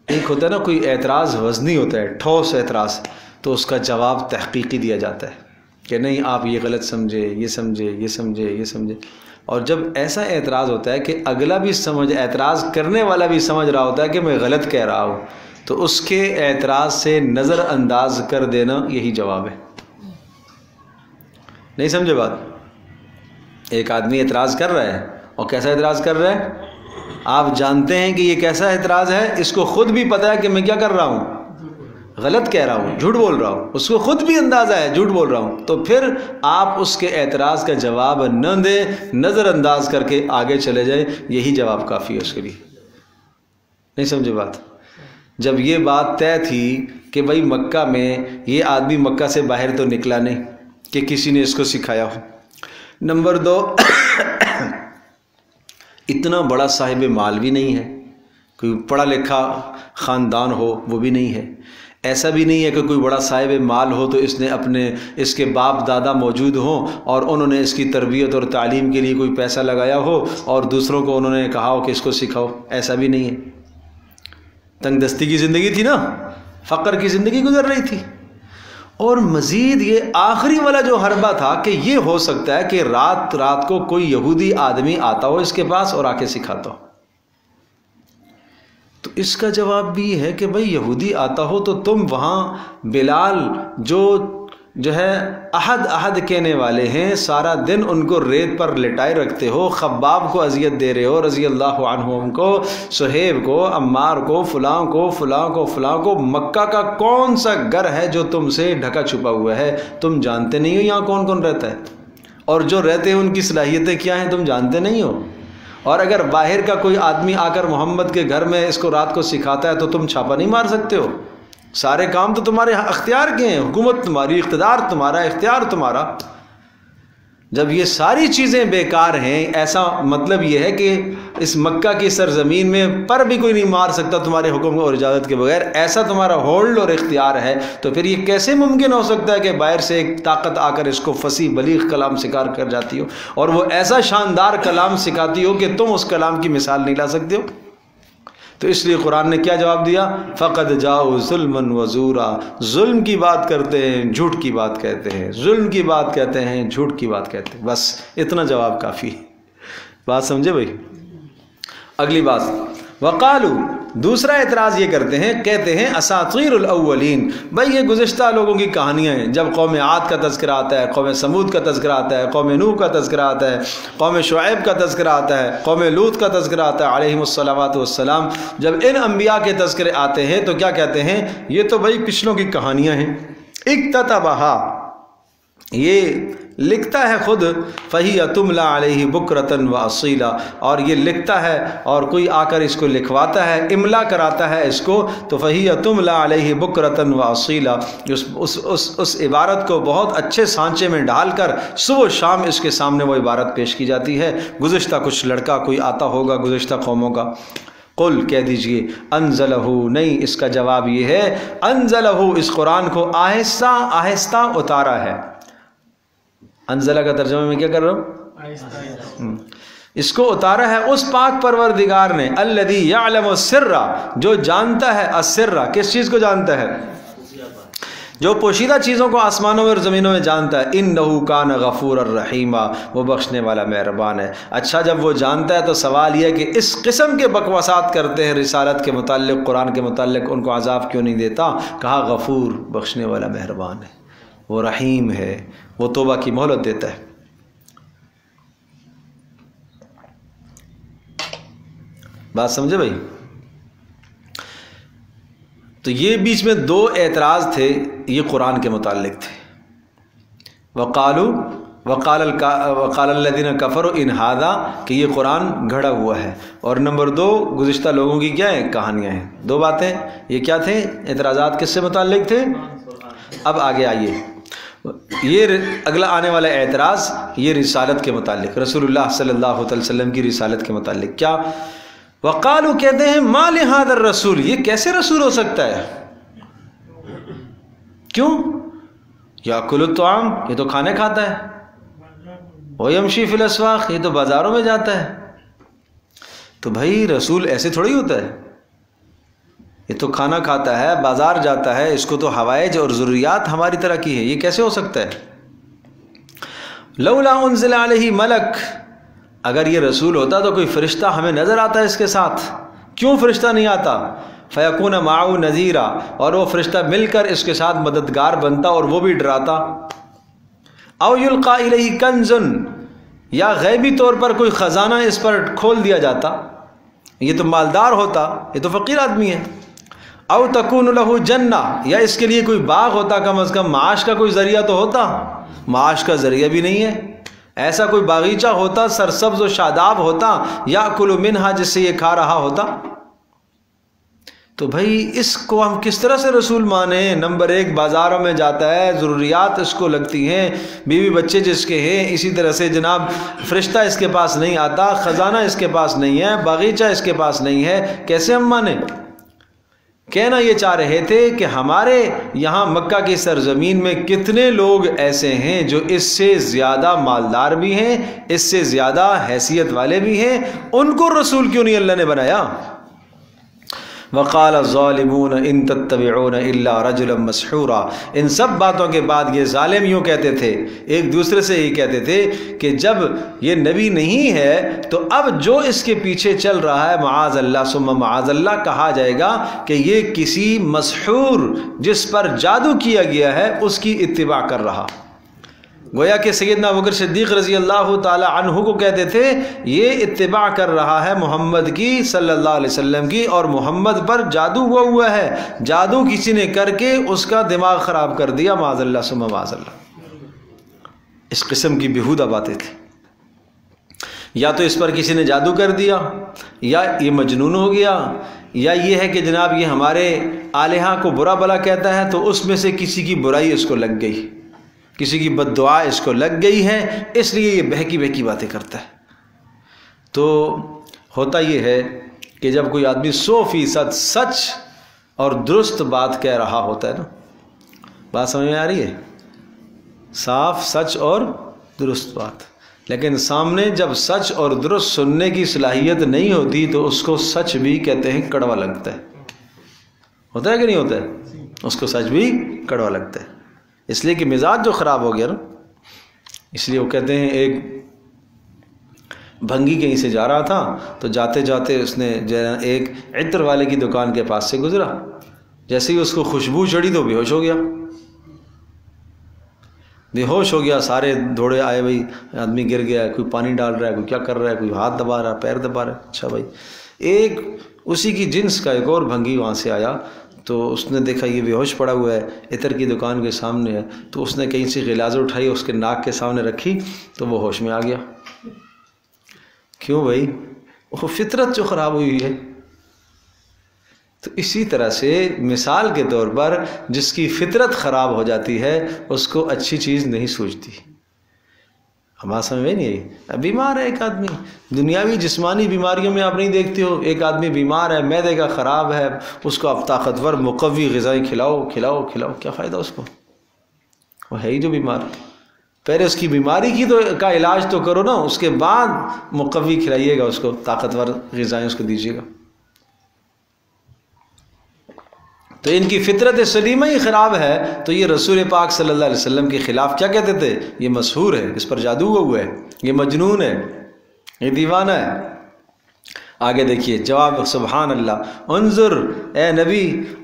ایک ہوتا ہے نا کوئی اعتراض وزنی ہوتا ہے، ٹھوس اعتراض، تو اس کا جواب تحقیقی دیا جاتا ہے کہ نہیں آپ یہ غلط سمجھے، یہ سمجھے، یہ سمجھے، یہ سمجھے۔ اور جب ایسا اعتراض ہوتا ہے کہ اگلا بھی سمجھ، اعتراض کرنے والا بھی سمجھ رہا ہوتا ہے کہ میں غلط کہہ رہا ہوں، تو اس کے اعتراض سے نظر انداز کر دینا یہی جواب ہے۔ نہیں سمجھے بات؟ ایک آدمی اعتراض کر رہا ہے، اور کیسا اعتراض کر رہا ہے؟ آپ جانتے ہیں کہ یہ کیسا اعتراض ہے، اس کو خود بھی پتہ ہے کہ میں کیا کر رہا ہوں، غلط کہہ رہا ہوں، جھوٹ بول رہا ہوں، اس کو خود بھی اندازہ ہے جھوٹ بول رہا ہوں، تو پھر آپ اس کے اعتراض کا جواب نہ دیں، نظر انداز کر کے آگے چلے جائیں، یہی جواب کافی ہے اس کے لیے۔ نہیں سمجھے بات؟ جب یہ بات طے تھی کہ بھائی مکہ میں یہ آدمی مکہ سے باہر تو نکلا نہیں کہ کسی نے اس کو سکھایا ہو۔ نمبر 2، اتنا بڑا صاحب مال بھی نہیں ہے، کوئی پڑھا لکھا خاندان ہو وہ بھی نہیں ہے، ایسا بھی نہیں ہے کہ کوئی بڑا صاحب مال ہو تو اس کے باپ دادا موجود ہوں اور انہوں نے اس کی تربیت اور تعلیم کے لیے کوئی پیسہ لگایا ہو اور دوسروں کو انہوں نے کہا ہو کہ اس کو سکھاؤ، ایسا بھی نہیں ہے۔ تنگ دستی کی زندگی تھی نا، فقر کی زندگی گزر رہی تھی۔ اور مزید یہ آخری والا جو حربہ تھا کہ یہ ہو سکتا ہے کہ رات رات کو کوئی یہودی آدمی آتا ہو اس کے پاس اور آ کے سکھاتا ہو، تو اس کا جواب بھی ہے کہ بھئی یہودی آتا ہو تو تم وہاں بلال جو ہے احد کہنے والے ہیں، سارا دن ان کو ریت پر لٹائے رکھتے ہو، خباب کو اذیت دے رہے ہو رضی اللہ عنہم کو، صہیب کو، عمار کو، فلاں کو، فلاں کو، فلاں کو۔ مکہ کا کون سا گھر ہے جو تم سے ڈھکا چھپا ہوا ہے؟ تم جانتے نہیں ہو یہاں کون کون رہتا ہے، اور جو رہتے ہیں ان کی صلاحیتیں کیا ہیں تم جانتے نہیں ہو۔ اور اگر باہر کا کوئی آدمی آ کر محمد کے گھر میں اس کو رات کو سکھاتا ہے تو تم چھاپا نہیں مار سکتے ہو؟ سارے کام تو تمہارے اختیار کے ہیں، حکومت تمہاری، اقتدار تمہارا، اختیار تمہارا۔ جب یہ ساری چیزیں بیکار ہیں، ایسا مطلب یہ ہے کہ اس مکہ کی سرزمین میں پر بھی کوئی نہیں مار سکتا تمہارے حکم اور اجازت کے بغیر، ایسا تمہارا ہولڈ اور اختیار ہے، تو پھر یہ کیسے ممکن ہو سکتا ہے کہ باہر سے ایک طاقت آ کر اس کو فصیح بلیغ کلام سکھا کر جاتی ہو، اور وہ ایسا شاندار کلام سکھاتی ہو کہ تم اس کلام کی مثال نہیں لا سکتے ہو؟ تو اس لیے قرآن نے کیا جواب دیا؟ فقد جاؤ ظلم و زورا، ظلم کی بات کرتے ہیں، جھوٹ کی بات کہتے ہیں، ظلم کی بات کہتے ہیں، جھوٹ کی بات کہتے ہیں، بس اتنا جواب کافی ہے۔ بات سمجھے بھائی؟ اگلی بات، وقالو، دوسرا اعتراض یہ کرتے ہیں، کہتے ہیں اساطیر الاولین، بھائی یہ گزشتہ لوگوں کی کہانیاں ہیں۔ جب قوم عاد کا تذکرہ آتا ہے، قوم سمود کا تذکرہ آتا ہے، قوم نوح کا تذکرہ آتا ہے، قوم شعیب کا تذکرہ آتا ہے، قوم لوط کا تذکرہ آتا ہے علیہم الصلوات والسلام، جب ان انبیاء کے تذکرے آتے ہیں تو کیا کہتے ہیں؟ یہ تو بھائی پچھلوں کی کہانیاں ہیں۔ اکتتبہا، یہ لکھتا ہے خود، فہی تملا علیہ بکرتن و اصیلا، اور یہ لکھتا ہے اور کوئی آ کر اس کو لکھواتا ہے، املا کراتا ہے اس کو، تو فہی تملا علیہ بکرتن و اصیلا، اس عبارت کو بہت اچھے سانچے میں ڈال کر صبح و شام اس کے سامنے وہ عبارت پیش کی جاتی ہے۔ گزشتہ کچھ لڑکا کوئی آتا ہوگا گزشتہ قوموں کا، قل کہہ دیجئے، انزلہ، نہیں، اس کا جواب یہ ہے انزلہ، اس قرآن کو آہستہ آہستہ اتارا ہے۔ انزلہ کا ترجمہ میں کیا کر رہا ہوں؟ اس کو اتارا ہے اس پاک پروردگار نے، الذی یعلم السر، جو جانتا ہے السر، کس چیز کو جانتا ہے؟ جو پوشیدہ چیزوں کو آسمانوں میں اور زمینوں میں جانتا ہے، انہ کان غفورا رحیما، وہ بخشنے والا مہربان ہے۔ اچھا جب وہ جانتا ہے تو سوال یہ ہے کہ اس قسم کے بکواسات کرتے ہیں رسالت کے متعلق، قرآن کے متعلق، ان کو عذاب کیوں نہیں دیتا؟ کہا غفور، بخشنے والا مہربان ہے، وہ رحیم ہے، وہ توبہ کی مہلت دیتا ہے۔ بات سمجھے بھائی؟ تو یہ بیچ میں دو اعتراض تھے، یہ قرآن کے متعلق تھے۔ وقال الذین کفروا ان ھذا، کہ یہ قرآن گھڑا ہوا ہے، اور نمبر دو گزشتہ لوگوں کی کیا ہیں؟ کہانیاں ہیں۔ دو باتیں یہ کیا تھے؟ اعتراضات کس سے متعلق تھے؟ اب آگے آئیے، یہ اگلا آنے والا اعتراض یہ رسالت کے متعلق، رسول اللہ صلی اللہ علیہ وسلم کی رسالت کے متعلق۔ کیا؟ وقالو، کہتے ہیں ما لہذا الرسول، یہ کیسے رسول ہو سکتا ہے؟ کیوں؟ یاکل الطعام، یہ تو کھانے کھاتا ہے، ویمشی فی الاسواق، یہ تو بازاروں میں جاتا ہے۔ تو بھائی رسول ایسے تھوڑی ہوتا ہے، یہ تو کھانا کھاتا ہے، بازار جاتا ہے، اس کو تو حوائج اور ضروریات ہماری طرح کی ہے، یہ کیسے ہو سکتا ہے؟ لولا انزل علیہ ملک، اگر یہ رسول ہوتا تو کوئی فرشتہ ہمیں نظر آتا ہے اس کے ساتھ، کیوں فرشتہ نہیں آتا؟ فیکون معه نذیرا، اور وہ فرشتہ مل کر اس کے ساتھ مددگار بنتا اور وہ بھی ڈراتا۔ او یلقا الیہ کنز، یا غیبی طور پر کوئی خزانہ اس پر کھول دیا جاتا، یہ تو مالدار ہوتا، یہ تو فقیر آدمی ہے۔ او تکون لہ جنہ، یا اس کے لیے کوئی باغ ہوتا، کم از کم معاش کا کوئی ذریعہ تو ہوتا، معاش کا ذریعہ بھی نہیں ہے۔ ایسا کوئی باغیچہ ہوتا، سرسبز و شاداب ہوتا، یاکل منہا، جس سے یہ کھا رہا ہوتا۔ تو بھائی اس کو ہم کس طرح سے رسول مانیں؟ نمبر ایک، بازاروں میں جاتا ہے، ضروریات اس کو لگتی ہیں، بیوی بچے جس کے ہیں، اسی طرح سے جناب فرشتہ اس کے پاس نہیں آتا، خزانہ اس کے پاس نہیں ہے، باغیچہ اس کے پاس نہیں ہے، کیسے ہم مانیں؟ کہنا یہ چاہ رہے تھے کہ ہمارے یہاں مکہ کی سرزمین میں کتنے لوگ ایسے ہیں جو اس سے زیادہ مالدار بھی ہیں، اس سے زیادہ حیثیت والے بھی ہیں، ان کو رسول کیوں نہیں اللہ نے بنایا؟ وقال الظالمون ان تتبعون الا رجلا مسحورا، ان سب باتوں کے بعد یہ ظالم یوں کہتے تھے، ایک دوسرے سے یہ کہتے تھے کہ جب یہ نبی نہیں ہے تو اب جو اس کے پیچھے چل رہا ہے، معاذ اللہ ثم معاذ اللہ، کہا جائے گا کہ یہ کسی مسحور جس پر جادو کیا گیا ہے اس کی اتباع کر رہا۔ گویا کہ سیدنا ابوبکر صدیق رضی اللہ تعالی عنہ کو کہتے تھے یہ اتباع کر رہا ہے محمد کی صلی اللہ علیہ وسلم کی، اور محمد پر جادو ہوا ہے، جادو کسی نے کر کے اس کا دماغ خراب کر دیا، معاذ اللہ ثم معاذ اللہ۔ اس قسم کی بیہودہ باتیں تھیں، یا تو اس پر کسی نے جادو کر دیا، یا یہ مجنون ہو گیا، یا یہ ہے کہ جناب یہ ہمارے الہہ کو برا بلا کہتا ہے تو اس میں سے کسی کی برائی اس کو لگ گئی، کسی کی بد دعا اس کو لگ گئی ہے، اس لیے یہ بہکی بہکی باتیں کرتا ہے۔ تو ہوتا یہ ہے کہ جب کوئی آدمی 100% سچ اور درست بات کہہ رہا ہوتا ہے نا، بات سمجھ میں آ رہی ہے؟ صاف سچ اور درست بات، لیکن سامنے جب سچ اور درست سننے کی صلاحیت نہیں ہوتی تو اس کو سچ بھی کہتے ہیں کڑوا لگتا ہے، ہوتا ہے کہ نہیں ہوتا ہے؟ اس کو سچ بھی کڑوا لگتا ہے، اس لیے کہ مزاج جو خراب ہو گیا نا، اس لیے وہ کہتے ہیں ایک بھنگی کہیں سے جا رہا تھا تو جاتے جاتے اس نے ایک عطر والے کی دکان کے پاس سے گزرا، جیسے ہی اس کو خوشبو چڑھی تو بے ہوش ہو گیا، بے ہوش ہو گیا، سارے دوڑے آئے، بھائی آدمی گر گیا، کوئی پانی ڈال رہا ہے، کوئی کیا کر رہا ہے، کوئی ہاتھ دبا رہا ہے، پیر دبا رہا ہے۔ اچھا بھائی، ایک اسی کی جنس کا ایک اور بھنگی وہاں سے آیا تو اس نے دیکھا یہ بے ہوش پڑا ہوا ہے، عطر کی دکان کے سامنے ہے، تو اس نے کہیں سے غلاظ اٹھائی، اس کے ناک کے سامنے رکھی تو وہ ہوش میں آ گیا۔ کیوں بھائی؟ وہ فطرت جو خراب ہوئی ہے۔ تو اسی طرح سے مثال کے طور پر جس کی فطرت خراب ہو جاتی ہے اس کو اچھی چیز نہیں سوچتی۔ ہمارا سمجھ میں نہیں آئی؟ بیمار ہے ایک آدمی، دنیاوی جسمانی بیماریوں میں آپ نہیں دیکھتے ہو، ایک آدمی بیمار ہے، معدے کا خراب ہے، اس کو آپ طاقتور مقوی غذائیں کھلاؤ کھلاؤ کھلاؤ، کیا فائدہ اس کو؟ وہ ہے ہی جو بیمار۔ پہلے اس کی بیماری کی کا علاج تو کرو نا، اس کے بعد مقوی کھلائیے گا اس کو، طاقتور غذائیں اس کو دیجیے گا۔ تو ان کی فطرت سلیمہ ہی خراب ہے، تو یہ رسول پاک صلی اللہ علیہ وسلم کے خلاف کیا کہتے تھے؟ یہ مسحور ہے، اس پر جادو ہوا ہے، یہ مجنون ہے، یہ دیوانہ ہے۔ آگے دیکھیے جواب، سبحان اللہ، انظر اے نبی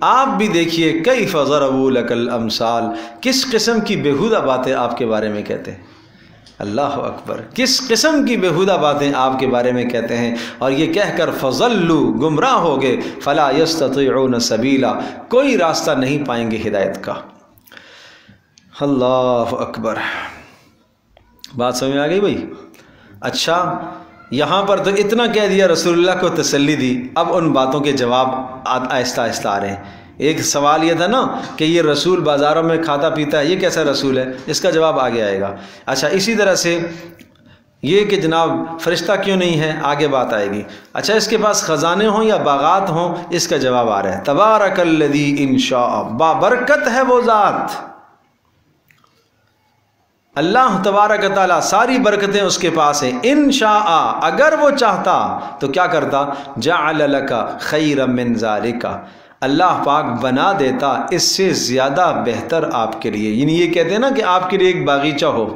آپ بھی دیکھیے، کیف ضربوا لک الامثال، کس قسم کی بیہودہ باتیں آپ کے بارے میں کہتے ہیں۔ اللہ اکبر، کس قسم کی بیہودہ باتیں آپ کے بارے میں کہتے ہیں، اور یہ کہہ کر فضلوا، گمراہ ہو گئے، فلا یستطیعون سبیلا، کوئی راستہ نہیں پائیں گے ہدایت کا۔ اللہ اکبر، بات سمجھ میں آ گئی بھائی؟ اچھا، یہاں پر تو اتنا کہہ دیا، رسول اللہ کو تسلی دی، اب ان باتوں کے جواب آہستہ آہستہ آ رہے ہیں۔ ایک سوال یہ تھا نا کہ یہ رسول بازاروں میں کھاتا پیتا ہے، یہ کیسا رسول ہے؟ اس کا جواب آگے آئے گا۔ اچھا، اسی طرح سے یہ کہ جناب فرشتہ کیوں نہیں ہے، آگے بات آئے گی۔ اچھا، اس کے پاس خزانے ہوں یا باغات ہوں، اس کا جواب آ رہا ہے، تبارک الذی ان شاء، بابرکت ہے وہ ذات، اللہ تبارک تعالیٰ ساری برکتیں اس کے پاس ہیں، ان شاء، اگر وہ چاہتا تو کیا کرتا، جعل لک خیرا من ذالک، اللہ پاک بنا دیتا اس سے زیادہ بہتر آپ کے لیے۔ یعنی یہ کہتے ہیں نا کہ آپ کے لیے ایک باغیچہ ہو،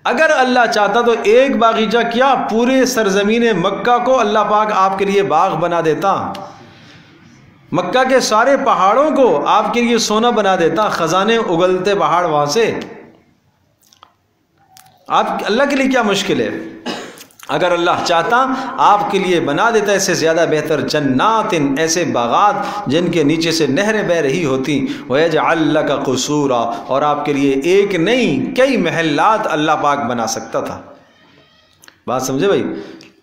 اگر اللہ چاہتا تو ایک باغیچہ کیا، پورے سرزمین مکہ کو اللہ پاک آپ کے لیے باغ بنا دیتا، مکہ کے سارے پہاڑوں کو آپ کے لیے سونا بنا دیتا، خزانے اگلتے پہاڑ وہاں سے۔ آپ اللہ کے لیے کیا مشکل ہے؟ اگر اللہ چاہتا آپ کے لیے بنا دیتا اس سے زیادہ بہتر، جنات، ایسے باغات جن کے نیچے سے نہریں بہ رہی ہوتی، وَيَجْعَلْ لَكَ قُصُورًا، اور آپ کے لیے ایک نہیں کئی محلات اللہ پاک بنا سکتا تھا۔ بات سمجھے بھائی؟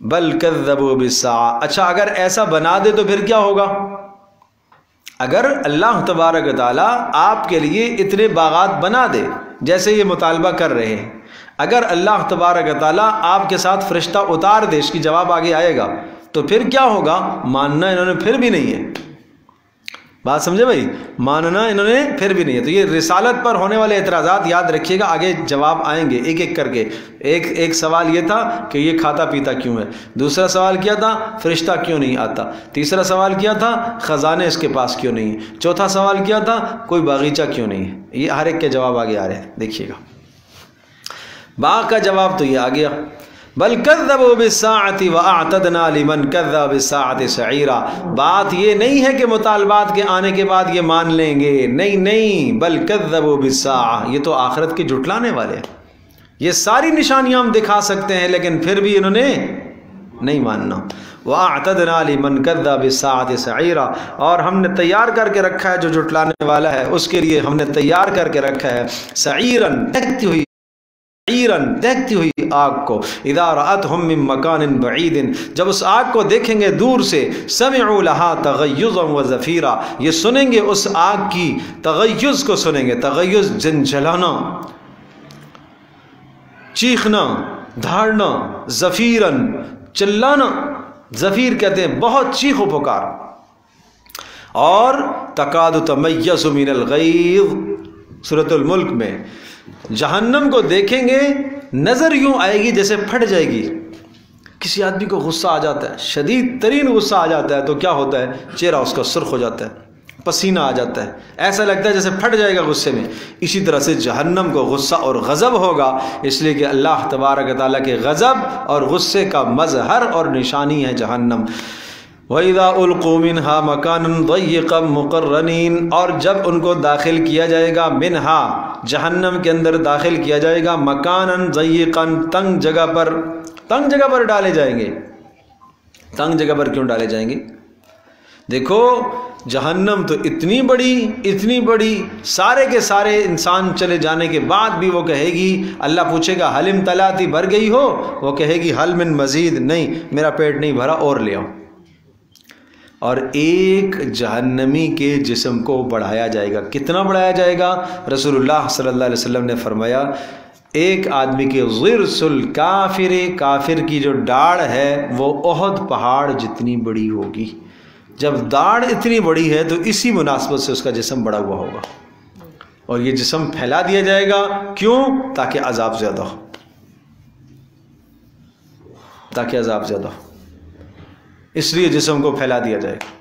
بل کذبوا بالساعہ، اچھا اگر ایسا بنا دے تو پھر کیا ہوگا؟ اگر اللہ تبارک و تعالیٰ آپ کے لیے اتنے باغات بنا دے جیسے یہ مطالبہ کر رہے ہیں، اگر اللہ تبارک و تعالیٰ آپ کے ساتھ فرشتہ اتار دے، اس کی جواب آگے آئے گا، تو پھر کیا ہوگا؟ ماننا انہوں نے پھر بھی نہیں ہے۔ بات سمجھے بھائی؟ ماننا انہوں نے پھر بھی نہیں ہے۔ تو یہ رسالت پر ہونے والے اعتراضات یاد رکھیے گا، آگے جواب آئیں گے ایک ایک کر کے۔ ایک سوال یہ تھا کہ یہ کھاتا پیتا کیوں ہے، دوسرا سوال کیا تھا فرشتہ کیوں نہیں آتا، تیسرا سوال کیا تھا خزانے اس کے پاس کیوں نہیں ہے، چوتھا سوال کیا تھا کوئی باغیچہ کیوں نہیں ہے۔ یہ ہر ایک کے جواب آگے آ رہے ہیں، دیکھیے گا۔ باغ کا جواب تو یہ آ گیا، بل کذبوا بالساعۃ واعتدنا لمن کذب بالساعۃ سعیرا، بات یہ نہیں ہے کہ مطالبات کے آنے کے بعد یہ مان لیں گے، نہیں، بل کذبوا بالساعۃ، یہ تو آخرت کے جھٹلانے والے ہیں، یہ ساری نشانیاں ہم دکھا سکتے ہیں لیکن پھر بھی انہوں نے نہیں ماننا۔ واعتدنا لمن کذب بالساعۃ سعیرا، اور ہم نے تیار کر کے رکھا ہے جو جھٹلانے والا ہے اس کے لیے ہم نے تیار کر کے رکھا ہے سعیرن، دیکھتی ہوئی آگ کو، اذا رأتهم من مکان بعید، جب اس آگ کو دیکھیں گے دور سے، سمعوا لها تغیظا وزفیرا، یہ سنیں گے اس آگ کی تغیظ کو سنیں گے، تغیظ جھنجھلانا، چیخنا، دھاڑنا، زفیرن چلانا، زفیر کہتے ہیں بہت چیخ و پکار، اور تکاد تمیز من الغیظ، سورۃ الملک میں جہنم کو دیکھیں گے نظر یوں آئے گی جیسے پھٹ جائے گی۔ کسی آدمی کو غصہ آ جاتا ہے، شدید ترین غصہ آ جاتا ہے تو کیا ہوتا ہے؟ چہرہ اس کا سرخ ہو جاتا ہے، پسینہ آ جاتا ہے، ایسا لگتا ہے جیسے پھٹ جائے گا غصے میں۔ اسی طرح سے جہنم کو غصہ اور غضب ہوگا، اس لیے کہ اللہ تبارک و تعالیٰ کے غضب اور غصے کا مظہر اور نشانی ہے جہنم۔ وَإِذَا أُلْقُوا مِنْهَا مَكَانًا ضَيِّقًا مُقَرَّنِينَ، اور جب ان کو داخل کیا جائے گا، منہا جہنم کے اندر داخل کیا جائے گا، مکانً ضَيِّقًا تنگ جگہ پر ڈالے جائیں گے۔ تنگ جگہ پر کیوں ڈالے جائیں گے؟ دیکھو جہنم تو اتنی بڑی، سارے کے سارے انسان چلے جانے کے بعد بھی وہ کہے گی، اللہ پوچھے گا حل امتلاتی، بھر گئی ہو؟ وہ کہے گی حل من مزید، نہیں میرا پیٹ نہیں بھرا اور لے آؤ۔ اور ایک جہنمی کے جسم کو بڑھایا جائے گا، کتنا بڑھایا جائے گا؟ رسول اللہ صلی اللہ علیہ وسلم نے فرمایا ایک آدمی کے ضرس الکافر، کافر کی جو داڑھ ہے وہ احد پہاڑ جتنی بڑی ہوگی۔ جب داڑھ اتنی بڑی ہے تو اسی مناسبت سے اس کا جسم بڑا ہوا ہوگا۔ اور یہ جسم پھیلا دیا جائے گا، کیوں؟ تاکہ عذاب زیادہ ہو، تاکہ عذاب زیادہ ہو، اس لیے جسم کو پھیلا دیا جائے گا۔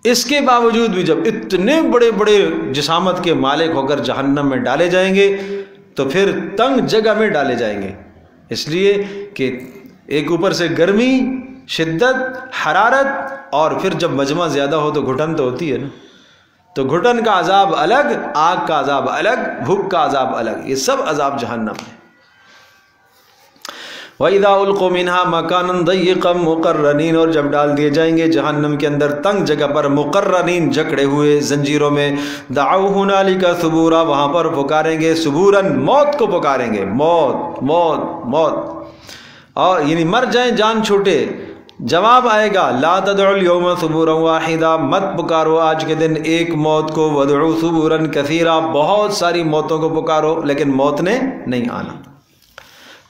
اس کے باوجود بھی جب اتنے بڑے بڑے جسامت کے مالک ہو کر جہنم میں ڈالے جائیں گے تو پھر تنگ جگہ میں ڈالے جائیں گے، اس لیے کہ ایک اوپر سے گرمی، شدت، حرارت، اور پھر جب مجمع زیادہ ہو تو گھٹن تو ہوتی ہے نا، تو گھٹن کا عذاب الگ، آگ کا عذاب الگ، بھوک کا عذاب الگ، یہ سب عذاب جہنم ہے۔ وَإِذَا أُلْقُوا مِنْهَا مَكَانًا ضَيِّقًا مُقَرَّنِينَ، اور جب ڈال دیے جائیں گے جہنم کے اندر تنگ جگہ پر، مقرنین جکڑے ہوئے زنجیروں میں، دعوا هُنَالِكَ ثُبُورًا، وہاں پر پکاریں گے ثبوراً، موت کو پکاریں گے، موت موت موت، اور یعنی مر جائیں، جان چھوٹے۔ جواب آئے گا لا تدعوا اليوم ثبورا واحدا، مت پکارو آج کے دن ایک موت کو، وادعوا ثبورا کثیرا، بہت ساری موتوں کو پکارو لیکن موت نے نہیں آنا۔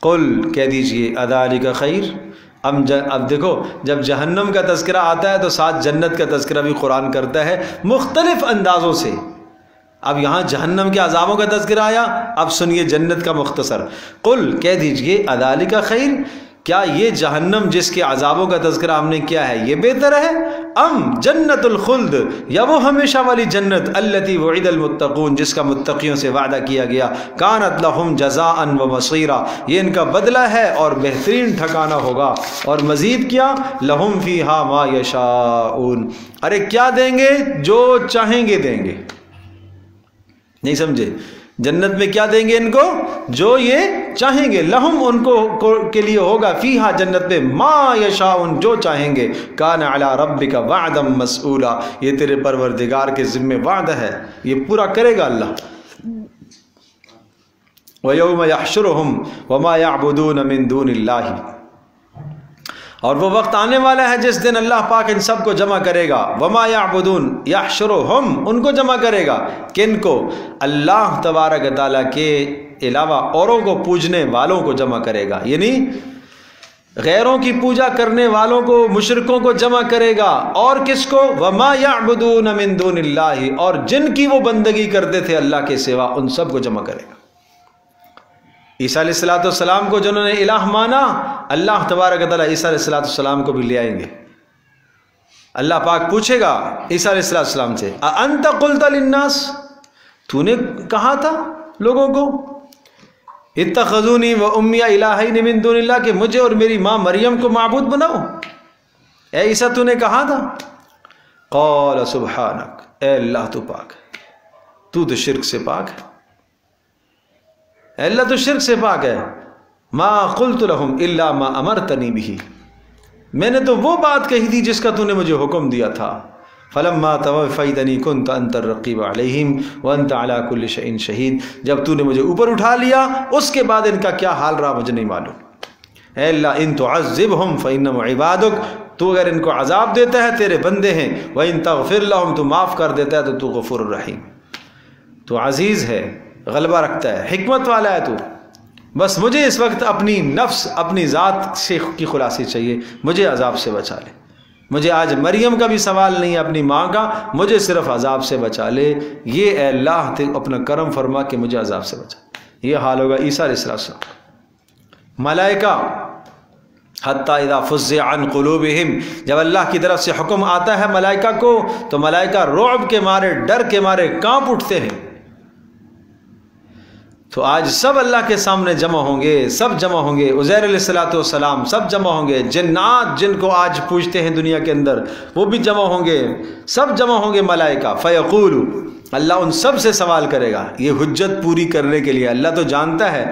قل، کہہ دیجئے، اذالک خیر، اب دیکھو جب جہنم کا تذکرہ آتا ہے تو ساتھ جنت کا تذکرہ بھی قرآن کرتا ہے مختلف اندازوں سے۔ اب یہاں جہنم کے عذابوں کا تذکرہ آیا، اب سنیے جنت کا مختصر۔ قل، کہہ دیجئے، اذالک خیر، کیا یہ جہنم جس کے عذابوں کا تذکرہ ہم نے کیا ہے یہ بہتر ہے؟ ام جنت الخلد، یا وہ ہمیشہ والی جنت، التی وعد المتقون، جس کا متقیوں سے وعدہ کیا گیا، کانت لہم جزاء و مصیرا، یہ ان کا بدلہ ہے اور بہترین ٹھکانہ ہوگا۔ اور مزید کیا، لہم فیہا ما یشاءون، ارے کیا دیں گے؟ جو چاہیں گے دیں گے۔ نہیں سمجھے؟ جنت میں کیا دیں گے ان کو؟ جو یہ چاہیں گے، لہم ان کو کے لیے ہوگا، فیہا جنت میں، ما یشاءون جو چاہیں گے، کان علی ربک وعدا مسئولا، یہ تیرے پروردگار کے ذمہ وعدہ ہے، یہ پورا کرے گا اللہ۔ وَيَوْمَ يَحْشُرُهُمْ وَمَا يَعْبُدُونَ مِن دُونِ اللَّهِ، اور وہ وقت آنے والا ہے جس دن اللہ پاک ان سب کو جمع کرے گا، وما یعبدون، یحشرہم، ان کو جمع کرے گا، کن کو؟ اللہ تبارک تعالیٰ کے علاوہ اوروں کو پوجنے والوں کو جمع کرے گا، یعنی غیروں کی پوجا کرنے والوں کو، مشرکوں کو جمع کرے گا، اور کس کو؟ وما یعبدون من دون اللہ، اور جن کی وہ بندگی کرتے تھے اللہ کے سوا، ان سب کو جمع کرے گا۔ عیسیٰ علیہ السلام کو جنہوں نے الہ مانا، اللہ تبارک تعالیٰ عیسیٰ علیہ السلام کو بھی لے آئیں گے۔ اللہ پاک پوچھے گا عیسیٰ علیہ السلام سے، اَأَنْتَ قُلْتَ لِلنَّاسِ، تو نے کہا تھا لوگوں کو، اتخذونی و امی الہین من دون اللہ، کہ مجھے اور میری ماں مریم کو معبود بناؤ، اے عیسیٰ تو نے کہا تھا؟ قال سبحانک، اے اللہ تو پاک ہے، تو شرک سے پاک ہے، اللہ تو شرک سے پاک ہے۔ ما قلت لهم الا ما امرتنی به، میں نے تو وہ بات کہی تھی جس کا تو نے مجھے حکم دیا تھا۔ فلما توفیتنی کنت انت الرقیب علیہم وانت علی کل شیء شہید، جب تو نے مجھے اوپر اٹھا لیا اس کے بعد ان کا کیا حال رہا مجھے نہیں معلوم۔ اے اللہ ان تعذبهم فانهم عبادک، تو اگر ان کو عذاب دیتا ہے تیرے بندے ہیں، وان تغفر لهم، تو معاف کر دیتا ہے تو غفور الرحیم، تو عزیز ہے، غلبہ رکھتا ہے، حکمت والا ہے تو۔ بس مجھے اس وقت اپنی نفس، اپنی ذات سے کی خلاصی چاہیے، مجھے عذاب سے بچا لے۔ مجھے آج مریم کا بھی سوال نہیں ہے، اپنی ماں کا، مجھے صرف عذاب سے بچا لے۔ یہ اے اللہ اپنا کرم فرما کہ مجھے عذاب سے بچا، یہ حال ہوگا عیسیٰ علیہ السلام۔ ملائکہ حتیٰ اذا فزع عن قلوبہم، جب اللہ کی طرف سے حکم آتا ہے ملائکہ کو تو ملائکہ رعب کے مارے، ڈر کے مارے کانپ اٹھتے ہیں۔ تو آج سب اللہ کے سامنے جمع ہوں گے، سب جمع ہوں گے، عزیر علیہ السلام سب جمع ہوں گے، جنات جن کو آج پوجتے ہیں دنیا کے اندر وہ بھی جمع ہوں گے، سب جمع ہوں گے ملائکہ۔ فیقول، اللہ ان سب سے سوال کرے گا، یہ حجت پوری کرنے کے لیے۔ اللہ تو جانتا ہے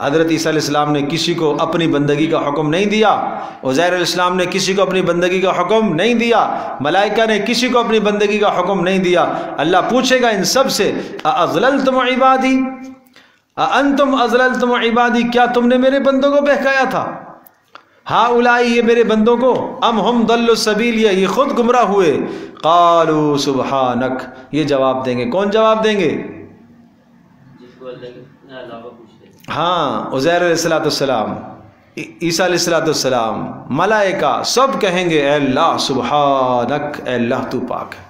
حضرت عیسیٰ علیہ السلام نے کسی کو اپنی بندگی کا حکم نہیں دیا، عزیر علیہ السلام نے کسی کو اپنی بندگی کا حکم نہیں دیا، ملائکہ نے کسی کو اپنی بندگی کا حکم نہیں دیا۔ اللہ پوچھے گا ان سب سے، اَأَضْلَلْتُمْ عِبَادِي، اَأَنْتُمْ أَضْلَلْتُمْ عِبَادِي، کیا تم نے میرے بندوں کو بہکایا تھا؟ ہؤلاء، یہ میرے بندوں کو، ام ہم ضلوا السبیل، یہ خود گمراہ ہوئے۔ قالوا سبحانک، یہ جواب دیں گے، کون جواب دیں گے؟ ہاں، عزیر علیہ السلام، عیسیٰ علیہ السلام، ملائکہ سب کہیں گے اے اللہ سبحانک، اے اللہ تو پاک ہے،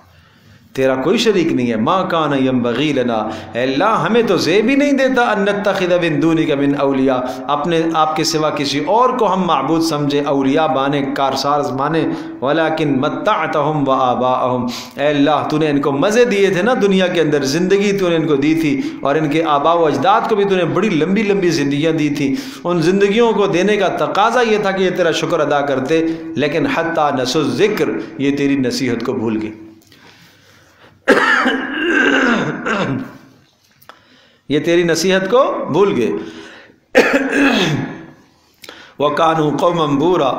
تیرا کوئی شریک نہیں ہے. ما کان ینبغی لنا، اے اللہ ہمیں تو زیب ہی نہیں دیتا ان نتخذ من دونک من اولیاء، اپنے آپ کے سوا کسی اور کو ہم معبود سمجھے، اولیاء مانے، کارساز مانے. ولیکن متعتہم وآباءہم، اے اللہ تو نے ان کو مزے دیے تھے نا دنیا کے اندر، زندگی تو نے ان کو دی تھی، اور ان کے آباء و اجداد کو بھی تو نے بڑی لمبی لمبی زندگیاں دی تھی. ان زندگیوں کو دینے کا تقاضا یہ تھا کہ یہ تیرا شکر ادا کرتے، لیکن حتی نسوا الذکر، یہ تیری نصیحت کو بھول گئے، یہ تیری نصیحت کو بھول گئے. وَكَانُوا قَوْمًا بُورًا،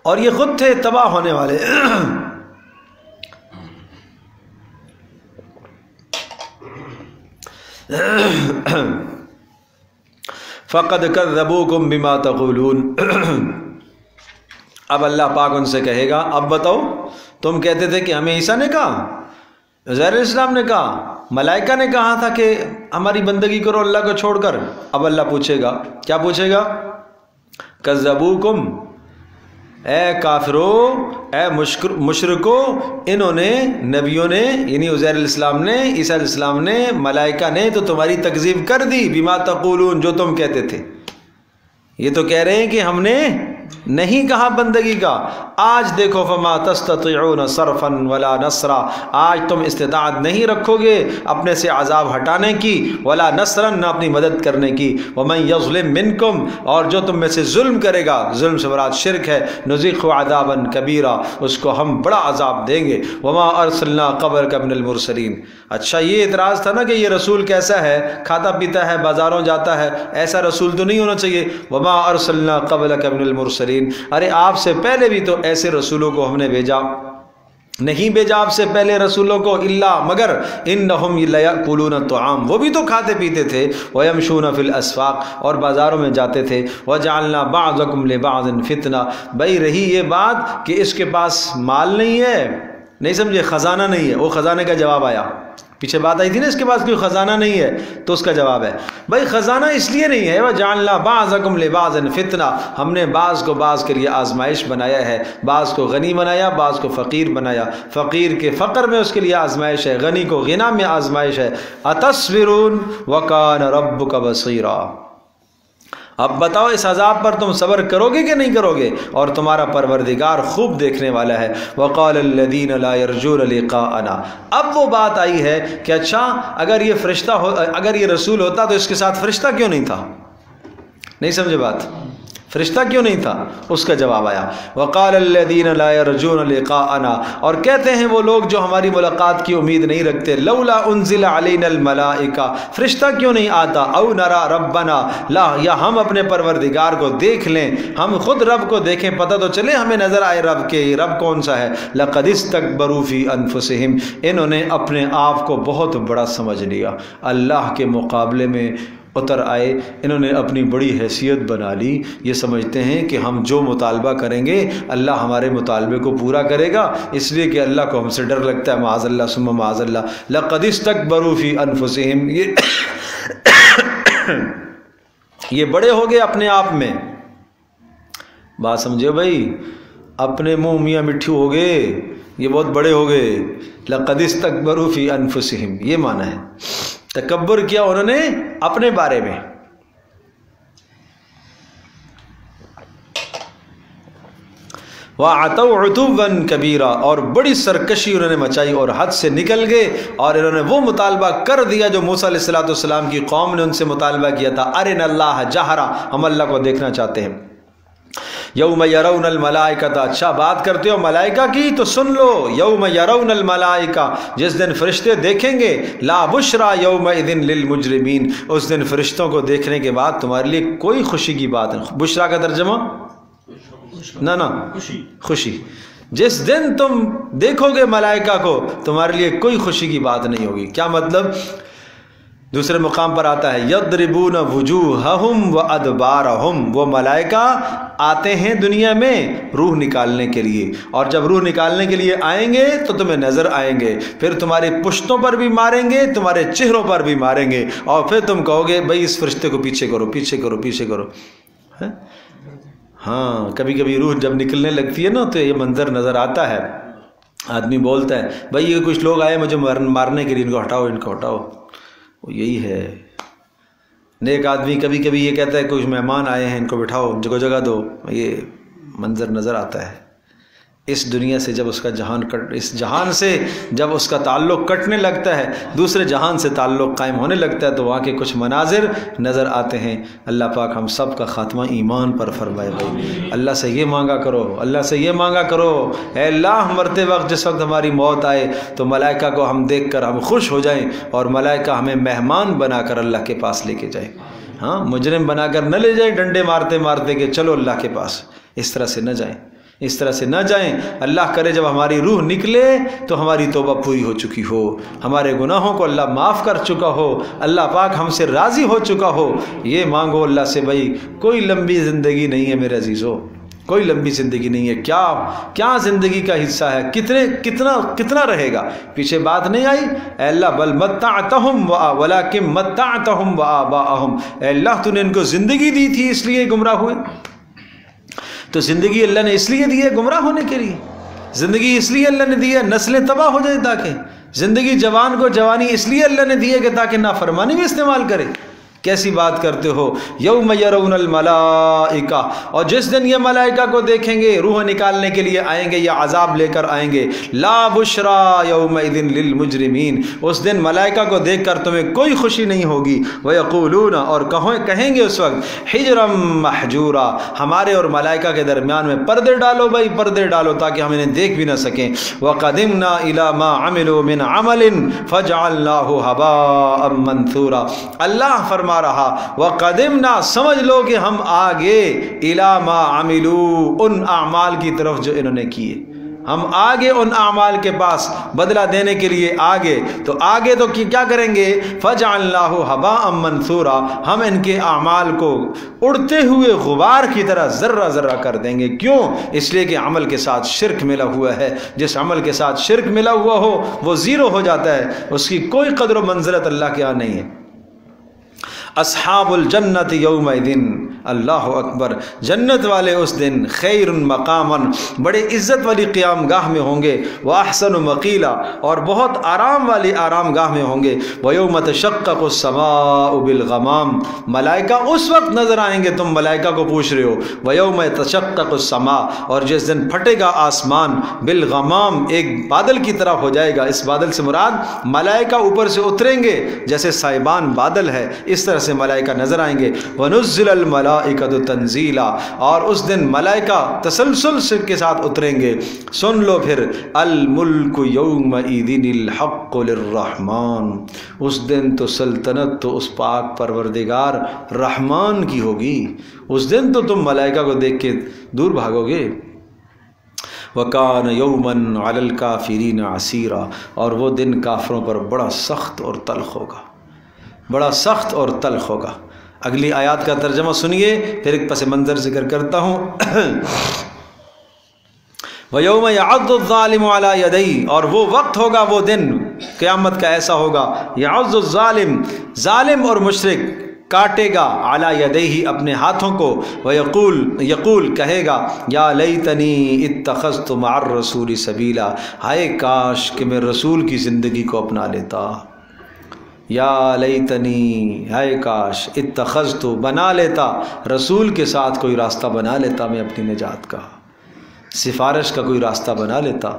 اور یہ خود تھے تباہ ہونے والے. فَقَدْ كَذَّبُوكُمْ بِمَا تَقُولُونَ، اب اللہ پاک ان سے کہے گا اب بتاؤ، تم کہتے تھے کہ ہمیں عیسیٰ نے کہا، عزیر علیہ السلام نے کہا، ملائکہ نے کہا تھا کہ ہماری بندگی کرو اللہ کو چھوڑ کر. اب اللہ پوچھے گا، کیا پوچھے گا؟ کذبوکم، اے کافرو، اے مشرکو، انہوں نے، نبیوں نے، یعنی عزیر علیہ السلام نے، عیسیٰ علیہ السلام نے، ملائکہ نے تو تمہاری تکذیب کر دی، بما تقولون، جو تم کہتے تھے. یہ تو کہہ رہے ہیں کہ ہم نے نہیں کہا بندگی کا. آج دیکھو فما تستطيعون صرفا ولا نصرا، آج تم استطاعت نہیں رکھو گے اپنے سے عذاب ہٹانے کی، ولا نصرا، نہ اپنی مدد کرنے کی. ومن يظلم منکم، اور جو تم میں سے ظلم کرے گا، ظلم سے مراد شرک ہے، نذیقہ عذابا کبیرا، اس کو ہم بڑا عذاب دیں گے. وما ارسلنا قبلک من المرسلین. اچھا یہ اعتراض تھا نا کہ یہ رسول کیسا ہے، کھاتا پیتا ہے، بازاروں جاتا ہے، ایسا رسول تو نہیں ہونا چاہیے. وما ارسلنا قبلک من المرسلین، ارے آپ سے پہلے بھی تو ایسے رسولوں کو ہم نے بھیجا، نہیں بھیجا آپ سے پہلے رسولوں کو، الا مگر انہم لیأکلون الطعام، وہ بھی تو کھاتے پیتے تھے، ویمشون فی الاسواق، اور بازاروں میں جاتے تھے. وجعلنا بعضکم لبعض فتنہ، بھئی رہی یہ بات کہ اس کے پاس مال نہیں ہے، نہیں سمجھے، خزانہ نہیں ہے، وہ خزانے کا جواب آیا، پیچھے بات آئی تھی نا اس کے پاس کوئی خزانہ نہیں ہے، تو اس کا جواب ہے بھائی خزانہ اس لیے نہیں ہے، وَجَعَلْنَا بَعْضَكُمْ لِبَعْضٍ فِتْنَةً، ہم نے بعض کو بعض کے لیے آزمائش بنایا ہے، بعض کو غنی بنایا، بعض کو فقیر بنایا. فقیر کے فقر میں اس کے لیے آزمائش ہے، غنی کو غنا میں آزمائش ہے. أَتَصْبِرُونَ وَكَانَ رَبُّكَ بَصِيرًا، اب بتاؤ اس عذاب پر تم صبر کرو گے کہ نہیں کرو گے، اور تمہارا پروردگار خوب دیکھنے والا ہے. وَقَالَ الَّذِينَ لَا يَرْجُونَ لِقَاءَنَا، اب وہ بات آئی ہے کہ اچھا اگر یہ فرشتہ اگر یہ رسول ہوتا تو اس کے ساتھ فرشتہ کیوں نہیں تھا؟ نہیں سمجھے بات، فرشتہ کیوں نہیں تھا؟ اس کا جواب آیا وَقَالَ الَّذِينَ لَا يَرْجُونَ لِقَاءَنَا، اور کہتے ہیں وہ لوگ جو ہماری ملاقات کی امید نہیں رکھتے، لَوْلَا أُنزِلَ عَلَيْنَا الْمَلَائِكَةُ، فرشتہ کیوں نہیں آتا، أَوْ نَرَى رَبَّنَا، لا یا ہم اپنے پروردگار کو دیکھ لیں، ہم خود رب کو دیکھیں، پتہ تو چلے ہمیں نظر آئے رب کے، رب کون سا ہے. لَقَدِ اسْتَكْبَرُوا فِي أَنفُسِهِمْ، انہوں نے اپنے آپ کو بہت بڑا سمجھ لیا، اللہ کے مقابلے میں اتر آئے، انہوں نے اپنی بڑی حیثیت بنا لی، یہ سمجھتے ہیں کہ ہم جو مطالبہ کریں گے اللہ ہمارے مطالبے کو پورا کرے گا، اس لیے کہ اللہ کو ہم سے ڈر لگتا ہے، معاذ اللہ ثم معاذ اللہ. لَقَدِ اسْتَكْبَرُوا فِي أَنفُسِهِمْ، یہ بڑے ہو گئے اپنے آپ میں. بات سمجھے بھائی، اپنے منہ میاں مٹھو ہو گئے، یہ بہت بڑے ہو گئے. لَقَدِ اسْتَكْبَرُوا فِي أَنفُسِهِمْ، یہ معنی ہے، تکبر کیا انہوں نے اپنے بارے میں. وَعَتَوْا عُتُوًّا كَبِيرًا، اور بڑی سرکشی انہوں نے مچائی اور حد سے نکل گئے، اور انہوں نے وہ مطالبہ کر دیا جو موسیٰ علیہ السلام کی قوم نے ان سے مطالبہ کیا تھا، أَرِنَا اللَّهَ جَهْرًا، ہم اللہ کو دیکھنا چاہتے ہیں. یوم یرون الملائکۃ، اچھا بات کرتے ہو ملائکہ کی تو سن لو، یوم یرون الملائکہ، جس دن فرشتے دیکھیں گے، لا بشرا یومئذ للمجرمین، اس دن فرشتوں کو دیکھنے کے بعد تمہارے لیے کوئی خوشی کی بات نہیں. بشرا کا ترجمہ نہ خوشی، جس دن تم دیکھو گے ملائکہ کو تمہارے لیے کوئی خوشی کی بات نہیں ہوگی. کیا مطلب؟ دوسرے مقام پر آتا ہے یضربون وجوہہم وادبارہم، وہ ملائکہ آتے ہیں دنیا میں روح نکالنے کے لیے، اور جب روح نکالنے کے لیے آئیں گے تو تمہیں نظر آئیں گے، پھر تمہاری پشتوں پر بھی ماریں گے، تمہارے چہروں پر بھی ماریں گے، اور پھر تم کہو گے بھائی اس فرشتے کو پیچھے کرو پیچھے کرو پیچھے کرو. ہاں کبھی کبھی روح جب نکلنے لگتی ہے نا تو یہ منظر نظر آتا ہے. آدمی بولتا ہے بھائی یہ کچھ لوگ آئے مجھے مارنے کے لیے، ان کو ہٹاؤ ان کو ہٹاؤ، وہ یہی ہے۔ نیک آدمی کبھی کبھی یہ کہتا ہے کچھ مہمان آئے ہیں ان کو بٹھاؤ، جگہ دو، یہ منظر نظر آتا ہے۔ اس دنیا سے جب اس کا اس جہان سے جب اس کا تعلق کٹنے لگتا ہے، دوسرے جہان سے تعلق قائم ہونے لگتا ہے، تو وہاں کے کچھ مناظر نظر آتے ہیں۔ اللہ پاک ہم سب کا خاتمہ ایمان پر فرمائے بھائی۔ اللہ سے یہ مانگا کرو، اللہ سے یہ مانگا کرو، اے اللہ مرتے وقت جس وقت ہماری موت آئے تو ملائکہ کو ہم دیکھ کر ہم خوش ہو جائیں، اور ملائکہ ہمیں مہمان بنا کر اللہ کے پاس لے کے جائیں۔ ہاں، مجرم بنا کر نہ لے جائیں ڈنڈے مارتے مارتے کہ چلو اللہ کے پاس، اس طرح سے نہ جائیں، اس طرح سے نہ جائیں۔ اللہ کرے جب ہماری روح نکلے تو ہماری توبہ پوری ہو چکی ہو، ہمارے گناہوں کو اللہ معاف کر چکا ہو، اللہ پاک ہم سے راضی ہو چکا ہو۔ یہ مانگو اللہ سے بھائی، کوئی لمبی زندگی نہیں ہے میرے عزیزو، کوئی لمبی زندگی نہیں ہے۔ کیا زندگی کا حصہ ہے، کتنا رہے گا؟ پیچھے بات نہیں آئی، اے اللہ بل متعتہم ولکن متعتہم وآباءہم، اے اللہ تو نے ان کو زندگی دی تھی اس لیے گمراہ ہوئے۔ تو زندگی اللہ نے اس لیے دی ہے گمراہ ہونے کے لیے، زندگی اس لیے اللہ نے دی ہے نسلیں تباہ ہو جائیں، تاکہ زندگی جوان کو جوانی اس لیے اللہ نے دی ہے کہ تاکہ نافرمانی بھی استعمال کرے۔ کیسی بات کرتے ہو؟ یوم یرون الملائکہ، اور جس دن یہ ملائکہ کو دیکھیں گے، روح نکالنے کے لیے آئیں گے یا عذاب لے کر آئیں گے، لا بشرا یومئذ للمجرمین، اس دن ملائکہ کو دیکھ کر تمہیں کوئی خوشی نہیں ہوگی۔ ویقولون، اور کہیں گے اس وقت، حجرا محجورا، ہمارے اور ملائکہ کے درمیان میں پردے ڈالو بھائی، پردے ڈالو تاکہ ہم انہیں دیکھ بھی نہ سکیں۔ وقدمنا الی ما عملوا من عمل فجعلناہ هباء منثورا، اللہ فرما رہا وقدمنا، سمجھ لو کہ ہم آگے، الی ما عملوا، ان اعمال کی طرف جو انہوں نے کیے، ہم آگے ان اعمال کے پاس بدلہ دینے کے لیے آگے۔ تو آگے تو کیا کریں گے؟ فجعلناہ هباء منثورا، ہم ان کے اعمال کو اڑتے ہوئے غبار کی طرح ذرہ ذرہ کر دیں گے۔ کیوں؟ اس لیے کہ عمل کے ساتھ شرک ملا ہوا ہے، جس عمل کے ساتھ شرک ملا ہوا ہو وہ زیرو ہو جاتا ہے، اس کی کوئی قدر و منزلت اللہ کے ہاں نہیں ہے۔ اصحاب الجنت یومئذ، اللہ اکبر، جنت والے اس دن خیر مقاما، بڑے عزت والی قیام گاہ میں ہوں گے، واحسن مقیلا، اور بہت آرام والی آرام گاہ میں ہوں گے۔ ویوم تشقق السماء بالغمام، ملائکہ اس وقت نظر آئیں گے، تم ملائکہ کو پوچھ رہے ہو، ویوم تشقق السماء، اور جس دن پھٹے گا آسمان، بالغمام، ایک بادل کی طرح ہو جائے گا۔ اس بادل سے مراد ملائکہ اوپر سے اتریں گے، جیسے سائبان بادل ہے اس طرح سے ملائکہ نظر آئیں گے۔ وَنُزِّلَ الْمَلَائِكَةُ تَنزِيلًا، اور اس دن ملائکہ تسلسل کے ساتھ اتریں گے۔ سن لو پھر، الْمُلْكُ يَوْمَئِذٍ الْحَقُّ لِلرَّحْمَنِ، اس دن تو سلطنت تو اس پاک پروردگار رحمان کی ہوگی، اس دن تو تم ملائکہ کو دیکھ کے دور بھاگو گے۔ وَكَانَ يَوْمًا عَلَى الْكَافِرِينَ عَسِيرًا، اور وہ دن کافروں پر بڑا سخت اور تلخ ہوگا، بڑا سخت اور تلخ ہوگا۔ اگلی آیات کا ترجمہ سنیے، پھر ایک پس منظر ذکر کرتا ہوں۔ وَيَوْمَ يَعَضُّ الظَّالِمُ عَلَى يَدَيْهِ، اور وہ وقت ہوگا، وہ دن قیامت کا ایسا ہوگا، يَعَضُّ الظَّالِم، ظالم اور مشرک کاٹے گا، عَلَى يَدَيْهِ، اپنے ہاتھوں کو، یقول کہے گا، یا لیتنی اتخذت مع الرسول سبیلا، ہائے کاش کہ میں رسول کی زندگی کو اپنا لیتا، یا لیتنی، ہائے کاش، اتخذت، بنا لیتا، رسول کے ساتھ کوئی راستہ بنا لیتا، میں اپنی نجات کا، سفارش کا کوئی راستہ بنا لیتا۔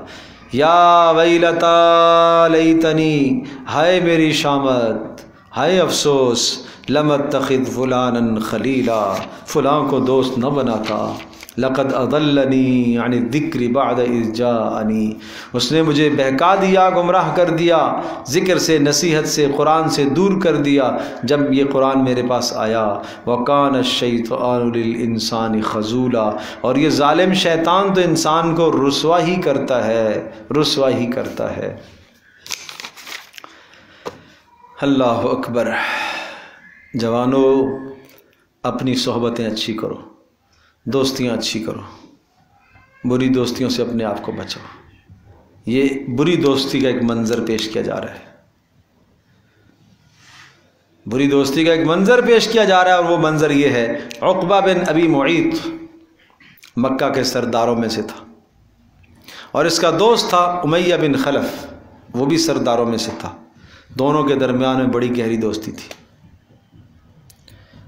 یا ویلتا لیتنی، ہائے میری شامت، ہائے افسوس، لم اتخذ فلانا خلیلا، فلاں کو دوست نہ بناتا، لقد اضلنی عن الذکر بعد اذ جاءنی، اس نے مجھے بہکا دیا، گمراہ کر دیا، ذکر سے، نصیحت سے، قرآن سے دور کر دیا جب یہ قرآن میرے پاس آیا۔ وَكَانَ الشَّيْطَانُ لِلْإِنسَانِ خَذُولًا، اور یہ ظالم شیطان تو انسان کو رسوا ہی کرتا ہے، رسوا ہی کرتا ہے۔ اللہ اکبر۔ جوانو، اپنی صحبتیں اچھی کرو، دوستیاں اچھی کرو، بری دوستیوں سے اپنے آپ کو بچاؤ۔ یہ بری دوستی کا ایک منظر پیش کیا جا رہا ہے، بری دوستی کا ایک منظر پیش کیا جا رہا ہے، اور وہ منظر یہ ہے، عقبہ بن ابی معیط مکہ کے سرداروں میں سے تھا، اور اس کا دوست تھا امیہ بن خلف، وہ بھی سرداروں میں سے تھا، دونوں کے درمیان میں بڑی گہری دوستی تھی۔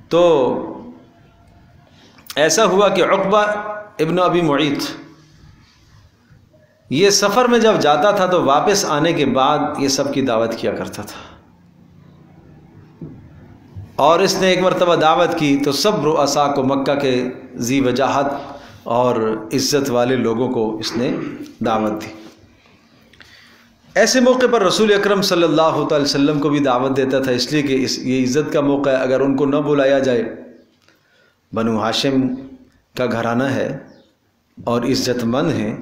تو ایسا ہوا کہ عقبہ ابن ابی معیط یہ سفر میں جب جاتا تھا تو واپس آنے کے بعد یہ سب کی دعوت کیا کرتا تھا، اور اس نے ایک مرتبہ دعوت کی تو سب رؤساء کو، مکہ کے ذی وجاہت اور عزت والے لوگوں کو اس نے دعوت دی۔ ایسے موقع پر رسول اکرم صلی اللہ تعالی وسلم کو بھی دعوت دیتا تھا، اس لیے کہ یہ عزت کا موقع ہے، اگر ان کو نہ بلایا جائے، بنو ہاشم کا گھرانہ ہے اور عزت مند ہے،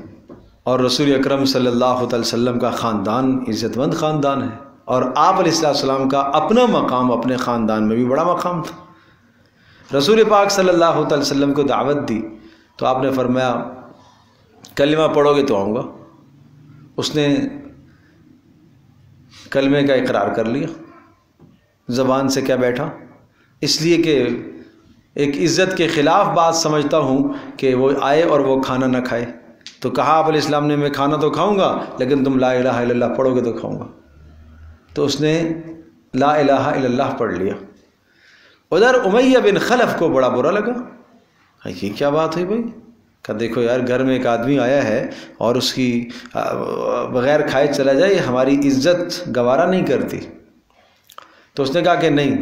اور رسول اکرم صلی اللہ تعالی وسلم کا خاندان عزت مند خاندان ہے، اور آپ علیہ السلام کا اپنا مقام اپنے خاندان میں بھی بڑا مقام تھا۔ رسول پاک صلی اللہ تعالی وسلم کو دعوت دی تو آپ نے فرمایا کلمہ پڑھو گے تو آؤں گا۔ اس نے کلمے کا اقرار کر لیا، زبان سے کیا بیٹھا، اس لیے کہ ایک عزت کے خلاف بات سمجھتا ہوں کہ وہ آئے اور وہ کھانا نہ کھائے، تو کہا آپ علیہ السلام نے میں کھانا تو کھاؤں گا لیکن تم لا الہ الا اللہ پڑھو گے تو کھاؤں گا، تو اس نے لا الہ الا اللہ پڑھ لیا۔ ادھر امیہ بن خلف کو بڑا برا لگا، یہ کیا بات ہوئی بھائی، کہ دیکھو یار گھر میں ایک آدمی آیا ہے اور اس کی بغیر کھائے چلا جائے، ہماری عزت گوارا نہیں کرتی۔ تو اس نے کہا کہ نہیں،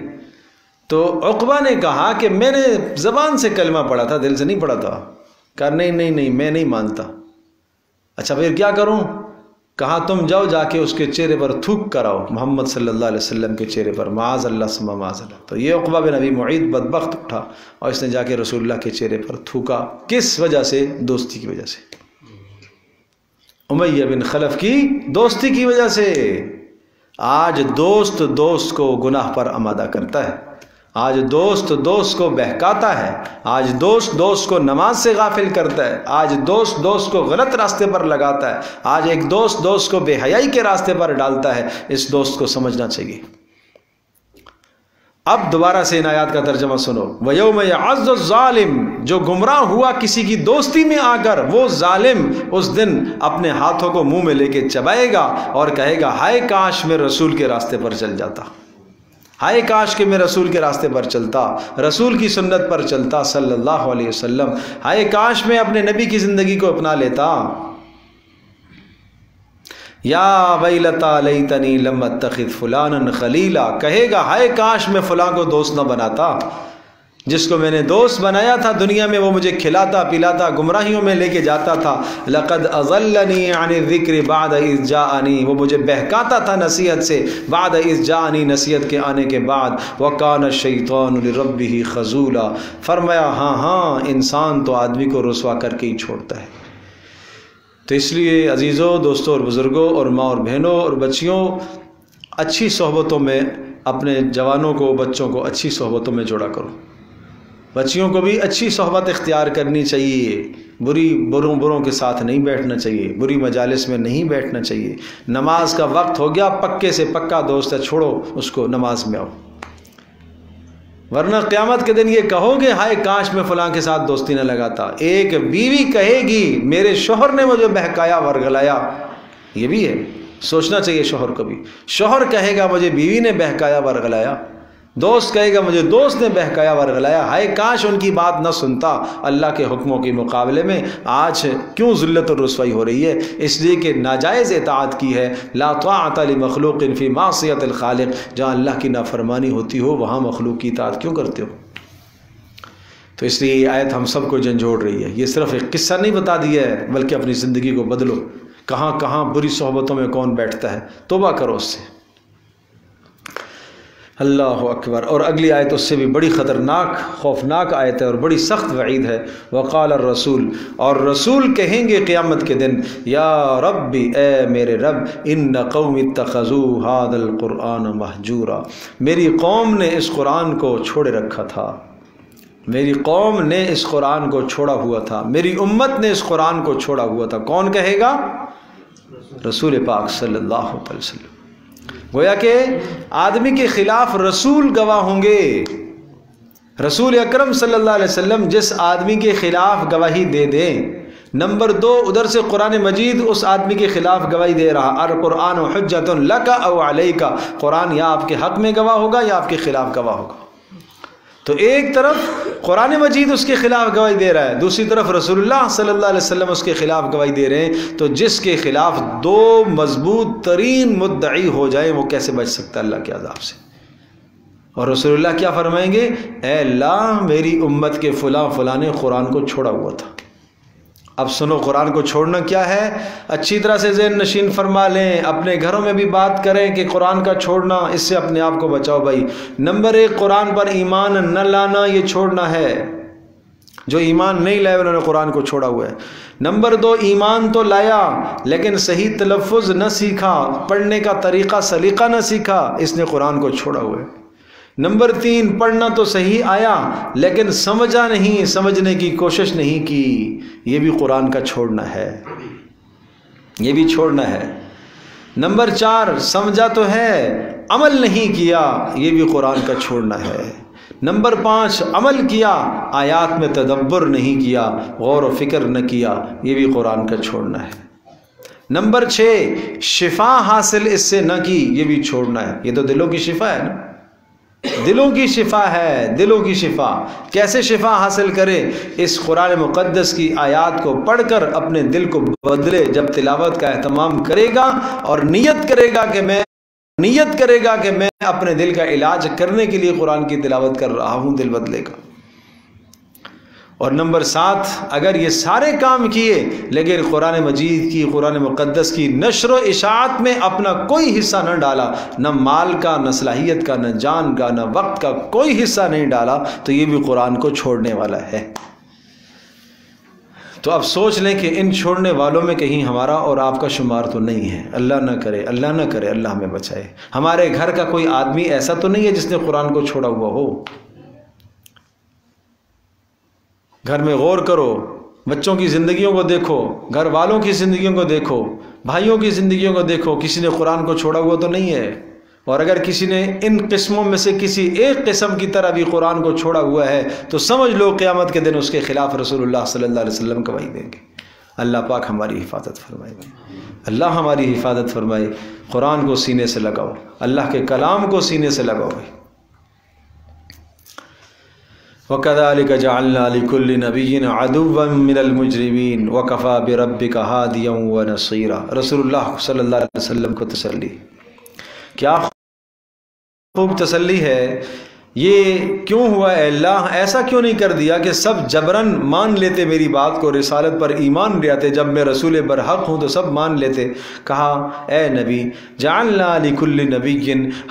تو عقبہ نے کہا کہ میں نے زبان سے کلمہ پڑھا تھا، دل سے نہیں پڑھا تھا۔ کہا نہیں میں نہیں مانتا۔ اچھا پھر کیا کروں؟ کہا تم جاؤ جا کے اس کے چہرے پر تھوک کراؤ، محمد صلی اللہ علیہ وسلم کے چہرے پر، معاذ اللہ ثم معاذ اللہ۔ تو یہ عقبہ بن ابی معیط بدبخت اٹھا اور اس نے جا کے رسول اللہ کے چہرے پر تھوکا۔ کس وجہ سے؟ دوستی کی وجہ سے، امیہ بن خلف کی دوستی کی وجہ سے۔ آج دوست دوست کو گناہ پر آمادہ کرتا ہے، آج دوست دوست کو بہکاتا ہے، آج دوست دوست کو نماز سے غافل کرتا ہے، آج دوست دوست کو غلط راستے پر لگاتا ہے، آج ایک دوست دوست کو بے حیائی کے راستے پر ڈالتا ہے۔ اس دوست کو سمجھنا چاہیے۔ اب دوبارہ سے ان آیات کا ترجمہ سنو۔ وَيَوْمَ يَعَضُّ الظَّالِمُ، جو گمراہ ہوا کسی کی دوستی میں آ کر، وہ ظالم اس دن اپنے ہاتھوں کو منہ میں لے کے چبائے گا اور کہے گا ہائے کاش میں رسول کے راستے پر چل جاتا، ہائے کاش کہ میں رسول کے راستے پر چلتا، رسول کی سنت پر چلتا صلی اللہ علیہ وسلم، ہائے کاش میں اپنے نبی کی زندگی کو اپنا لیتا۔ یا ویلتا لیتنی لم اتخذ فلانا خلیلا، کہے گا ہائے کاش میں فلاں کو دوست نہ بناتا، جس کو میں نے دوست بنایا تھا دنیا میں وہ مجھے کھلاتا پلاتا گمراہیوں میں لے کے جاتا تھا۔ لقد اضلنی عن الذکر بعد اذ جاءنی، وہ مجھے بہکاتا تھا نصیحت سے، بعد اذ جاءنی، نصیحت کے آنے کے بعد۔ وکان الشیطان لربہ خذولا، فرمایا ہاں انسان تو آدمی کو رسوا کر کے ہی چھوڑتا ہے۔ تو اس لیے عزیزوں، دوستوں اور بزرگوں اور ماں اور بہنوں اور بچیوں، اچھی صحبتوں میں اپنے جوانوں کو، بچوں کو اچھی صحبتوں میں جوڑا کرو۔ بچیوں کو بھی اچھی صحبت اختیار کرنی چاہیے، بروں کے ساتھ نہیں بیٹھنا چاہیے، بری مجالس میں نہیں بیٹھنا چاہیے۔ نماز کا وقت ہو گیا، پکے سے پکا دوست ہے، چھوڑو اس کو، نماز میں آؤ، ورنہ قیامت کے دن یہ کہو گے ہائے کاش میں فلاں کے ساتھ دوستی نہ لگاتا۔ ایک بیوی کہے گی میرے شوہر نے مجھے بہکایا ورگلایا، یہ بھی ہے، سوچنا چاہیے شوہر کو بھی۔ شوہر کہے گا مجھے بیوی نے بہکایا ورگلایا، دوست کہے گا مجھے دوست نے بہکایا ورگلایا، ہائے کاش ان کی بات نہ سنتا۔ اللہ کے حکموں کے مقابلے میں آج کیوں ذلت اور رسوائی ہو رہی ہے؟ اس لیے کہ ناجائز اطاعت کی ہے۔ لا طاعت لمخلوق فی معصیت الخالق، جہاں اللہ کی نافرمانی ہوتی ہو وہاں مخلوق کی اطاعت کیوں کرتے ہو؟ تو اس لیے یہ آیت ہم سب کو جھنجھوڑ رہی ہے۔ یہ صرف ایک قصہ نہیں بتا دیا ہے، بلکہ اپنی زندگی کو بدلو۔ کہاں کہاں بری صحبتوں میں کون بیٹھتا ہے، توبہ کرو اس سے۔ اللہ اکبر۔ اور اگلی آیت اس سے بھی بڑی خطرناک خوفناک آیت ہے اور بڑی سخت وعید ہے۔ وقال الرسول، اور رسول کہیں گے قیامت کے دن، یا ربی، اے میرے رب، ان قوم اتخذوا هذا القرآن مہجورا، میری قوم نے اس قرآن کو چھوڑے رکھا تھا، میری قوم نے اس قرآن کو چھوڑا ہوا تھا، میری امت نے اس قرآن کو چھوڑا ہوا تھا۔ کون کہے گا؟ رسول پاک صلی اللہ علیہ وسلم۔ گویا کہ آدمی کے خلاف رسول گواہ ہوں گے۔ رسول اکرم صلی اللہ علیہ وسلم جس آدمی کے خلاف گواہی دے دیں نمبر 2 ادھر سے قرآن مجید اس آدمی کے خلاف گواہی دے رہا، القرآن حجۃ لک او علیک، قرآن یا آپ کے حق میں گواہ ہوگا یا آپ کے خلاف گواہ ہوگا۔ تو ایک طرف قرآن مجید اس کے خلاف گواہی دے رہا ہے، دوسری طرف رسول اللہ صلی اللہ علیہ وسلم اس کے خلاف گواہی دے رہے ہیں، تو جس کے خلاف 2 مضبوط ترین مدعی ہو جائیں وہ کیسے بچ سکتا ہے اللہ کے عذاب سے؟ اور رسول اللہ کیا فرمائیں گے؟ اے اللہ میری امت کے فلاں فلاں نے قرآن کو چھوڑا ہوا تھا۔ اب سنو، قرآن کو چھوڑنا کیا ہے، اچھی طرح سے ذہن نشین فرما لیں، اپنے گھروں میں بھی بات کریں کہ قرآن کا چھوڑنا، اس سے اپنے آپ کو بچاؤ بھائی۔ نمبر 1 قرآن پر ایمان نہ لانا، یہ چھوڑنا ہے۔ جو ایمان نہیں لائے انہوں نے قرآن کو چھوڑا ہوا ہے۔ نمبر 2 ایمان تو لایا لیکن صحیح تلفظ نہ سیکھا، پڑھنے کا طریقہ سلیقہ نہ سیکھا، اس نے قرآن کو چھوڑا ہوا ہے۔ نمبر 3 پڑھنا تو صحیح آیا لیکن سمجھا نہیں، سمجھنے کی کوشش نہیں کی، یہ بھی قرآن کا چھوڑنا ہے، یہ بھی چھوڑنا ہے۔ نمبر 4 سمجھا تو ہے عمل نہیں کیا، یہ بھی قرآن کا چھوڑنا ہے۔ نمبر 5 عمل کیا، آیات میں تدبر نہیں کیا، غور و فکر نہ کیا، یہ بھی قرآن کا چھوڑنا ہے۔ نمبر 6 شفا حاصل اس سے نہ کی، یہ بھی چھوڑنا ہے۔ یہ تو دلوں کی شفا ہے نا، دلوں کی شفا ہے، دلوں کی شفا۔ کیسے شفا حاصل کرے؟ اس قرآن مقدس کی آیات کو پڑھ کر اپنے دل کو بدلے، جب تلاوت کا اہتمام کرے گا اور نیت کرے گا کہ میں اپنے دل کا علاج کرنے کے لیے قرآن کی تلاوت کر رہا ہوں، دل بدلے گا۔ اور نمبر 7 اگر یہ سارے کام کیے لیکن قرآن مجید کی، قرآن مقدس کی نشر و اشاعت میں اپنا کوئی حصہ نہ ڈالا، نہ مال کا، نہ صلاحیت کا، نہ جان کا، نہ وقت کا کوئی حصہ نہیں ڈالا، تو یہ بھی قرآن کو چھوڑنے والا ہے۔ تو اب سوچ لیں کہ ان چھوڑنے والوں میں کہیں ہمارا اور آپ کا شمار تو نہیں ہے۔ اللہ نہ کرے، اللہ نہ کرے، اللہ ہمیں بچائے۔ ہمارے گھر کا کوئی آدمی ایسا تو نہیں ہے جس نے قرآن کو چھوڑا ہوا ہو۔ گھر میں غور کرو، بچوں کی زندگیوں کو دیکھو، گھر والوں کی زندگیوں کو دیکھو، بھائیوں کی زندگیوں کو دیکھو، کسی نے قرآن کو چھوڑا ہوا تو نہیں ہے۔ اور اگر کسی نے ان قسموں میں سے کسی ایک قسم کی طرح بھی قرآن کو چھوڑا ہوا ہے تو سمجھ لو قیامت کے دن اس کے خلاف رسول اللہ صلی اللہ علیہ وسلم گواہی دیں گے۔ اللہ پاک ہماری حفاظت فرمائے، اللہ ہماری حفاظت فرمائے۔ قرآن کو سینے سے لگاؤ، اللہ کے کلام کو سینے سے لگاؤ بھائی۔ وَكَذَلِكَ جَعَلْنَا لِكُلِّ نَبِيٍّ عَدُوًّا مِّنَ الْمُجْرِمِينَ وَكَفَىٰ بِرَبِّكَ هَادِيًا وَنَصِيرًا۔ رسول اللہ صلی اللہ علیہ وسلم کو تسلی، کیا خوب تسلی ہے۔ یہ کیوں ہوا اے اللہ؟ ایسا کیوں نہیں کر دیا کہ سب جبراً مان لیتے میری بات کو، رسالت پر ایمان لے آتے؟ جب میں رسول برحق ہوں تو سب مان لیتے۔ کہا اے نبی جعلنا لکل نبی،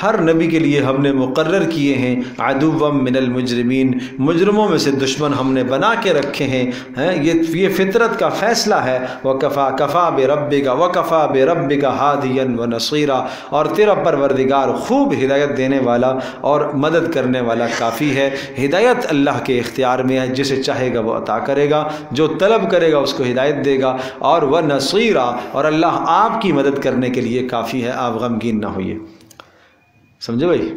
ہر نبی کے لیے ہم نے مقرر کیے ہیں عدوا من المجرمین، مجرموں میں سے دشمن ہم نے بنا کے رکھے ہیں۔ یہ فطرت کا فیصلہ ہے۔ وکفا بربک وکفا بربک ہادیا ونصیرا، اور تیرا پروردگار خوب ہدایت دینے والا اور مدد کرنے والا کافی ہے۔ ہدایت اللہ کے اختیار میں ہے، جسے چاہے گا وہ عطا کرے گا، جو طلب کرے گا اس کو ہدایت دے گا۔ اور وہ نصیرہ، اور اللہ آپ کی مدد کرنے کے لیے کافی ہے، آپ غمگین نہ ہوئیے۔ سمجھے بھائی؟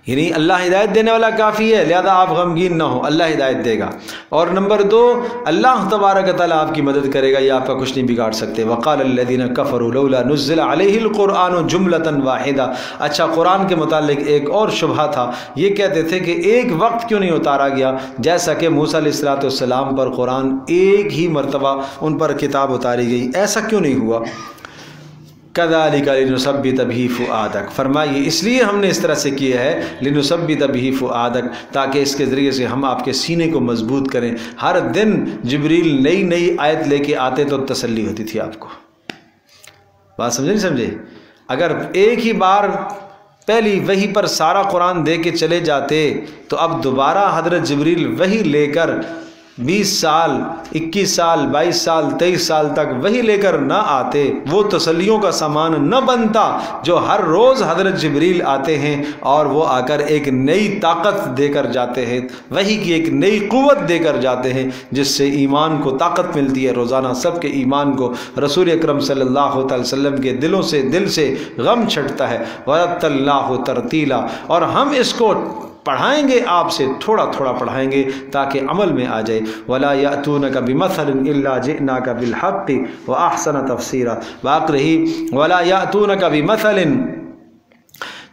یعنی اللہ ہدایت دینے والا کافی ہے، لہذا آپ غمگین نہ ہو، اللہ ہدایت دے گا۔ اور نمبر 2 اللہ تبارک تعالیٰ آپ کی مدد کرے گا، یہ آپ کا کچھ نہیں بگاڑ سکتے۔ وقال الذین کفروا لولا نزل علیہ القرآن جملۃ واحدہ۔ اچھا، قرآن کے متعلق ایک اور شبہہ تھا، یہ کہتے تھے کہ ایک وقت کیوں نہیں اتارا گیا، جیسا کہ موسیٰ علیہ السلام پر قرآن ایک ہی مرتبہ ان پر کتاب اتاری گئی، ایسا کیوں نہیں ہوا؟ کذالک لنثبت بہ فؤادک، فرمائیے اس لیے ہم نے اس طرح سے کیا ہے، لنثبت بہ فؤادک، تاکہ اس کے ذریعے سے ہم آپ کے سینے کو مضبوط کریں۔ ہر دن جبریل نئی نئی آیت لے کے آتے تو تسلی ہوتی تھی آپ کو۔ بات سمجھے نہیں سمجھے؟ اگر ایک ہی بار پہلی وحی پر سارا قرآن دے کے چلے جاتے تو اب دوبارہ حضرت جبریل وحی لے کر 20 سال 21 سال 22 سال 23 سال تک وہی لے کر نہ آتے، وہ تسلیوں کا سامان نہ بنتا جو ہر روز حضرت جبریل آتے ہیں اور وہ آ کر ایک نئی طاقت دے کر جاتے ہیں، وہی کی ایک نئی قوت دے کر جاتے ہیں، جس سے ایمان کو طاقت ملتی ہے۔ روزانہ سب کے ایمان کو رسول اکرم صلی اللہ علیہ وسلم کے دل سے غم چھٹتا ہے۔ وَرَتَّلْنَاهُ تَرْتِيلًا، اور ہم اس کو پڑھائیں گے آپ سے، تھوڑا تھوڑا پڑھائیں گے تاکہ عمل میں آ جائے۔ وَلَا يَأْتُونَكَ بِمَثَلٍ إِلَّا جِئْنَاكَ بِالْحَقِّ وَأَحْسَنَ تَفْسِيرًا۔ وَآخِرِهِ وَلَا يَأْتُونَكَ بِمَثَلٍ،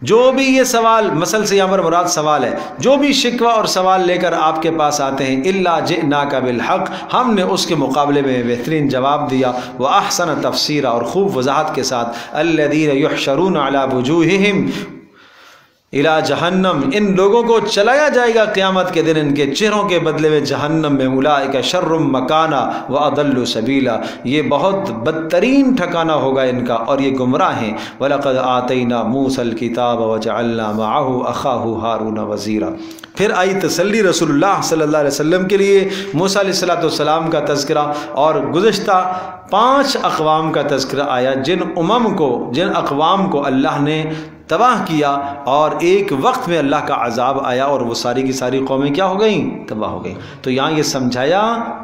جو بھی یہ سوال، مثل سے یہاں پر مراد سوال ہے، جو بھی شکوہ اور سوال لے کر آپ کے پاس آتے ہیں، الا جئناک بالحق، ہم نے اس کے مقابلے میں بہترین جواب دیا، واحسن تفسیرا، اور خوب وضاحت کے ساتھ، الذین یحشرون علی وجوہہم الی جہنم، ان لوگوں کو چلایا جائے گا قیامت کے دن ان کے چہروں کے بدلے میں جہنم میں، اولئک شر مکانا واضل سبیلا، یہ بہت بدترین ٹھکانہ ہوگا ان کا اور یہ گمراہ ہیں۔ وَلَقَدْ آتَيْنَا مُوسَى الْكِتَابَ وَجَعَلْنَا مَعَهُ أَخَاهُ هَارُونَ وَزِيرًا۔ پھر آئی تسلی رسول اللہ صلی اللہ علیہ وسلم کے لیے، موسیٰ علیہ السلام کا تذکرہ اور گزشتہ 5 اقوام کا تذکرہ آیا جن اقوام کو اللہ نے تباہ کیا، اور ایک وقت میں اللہ کا عذاب آیا اور وہ ساری کی ساری قومیں کیا ہو گئیں؟ تباہ ہو گئیں۔ تو یہاں یہ سمجھایا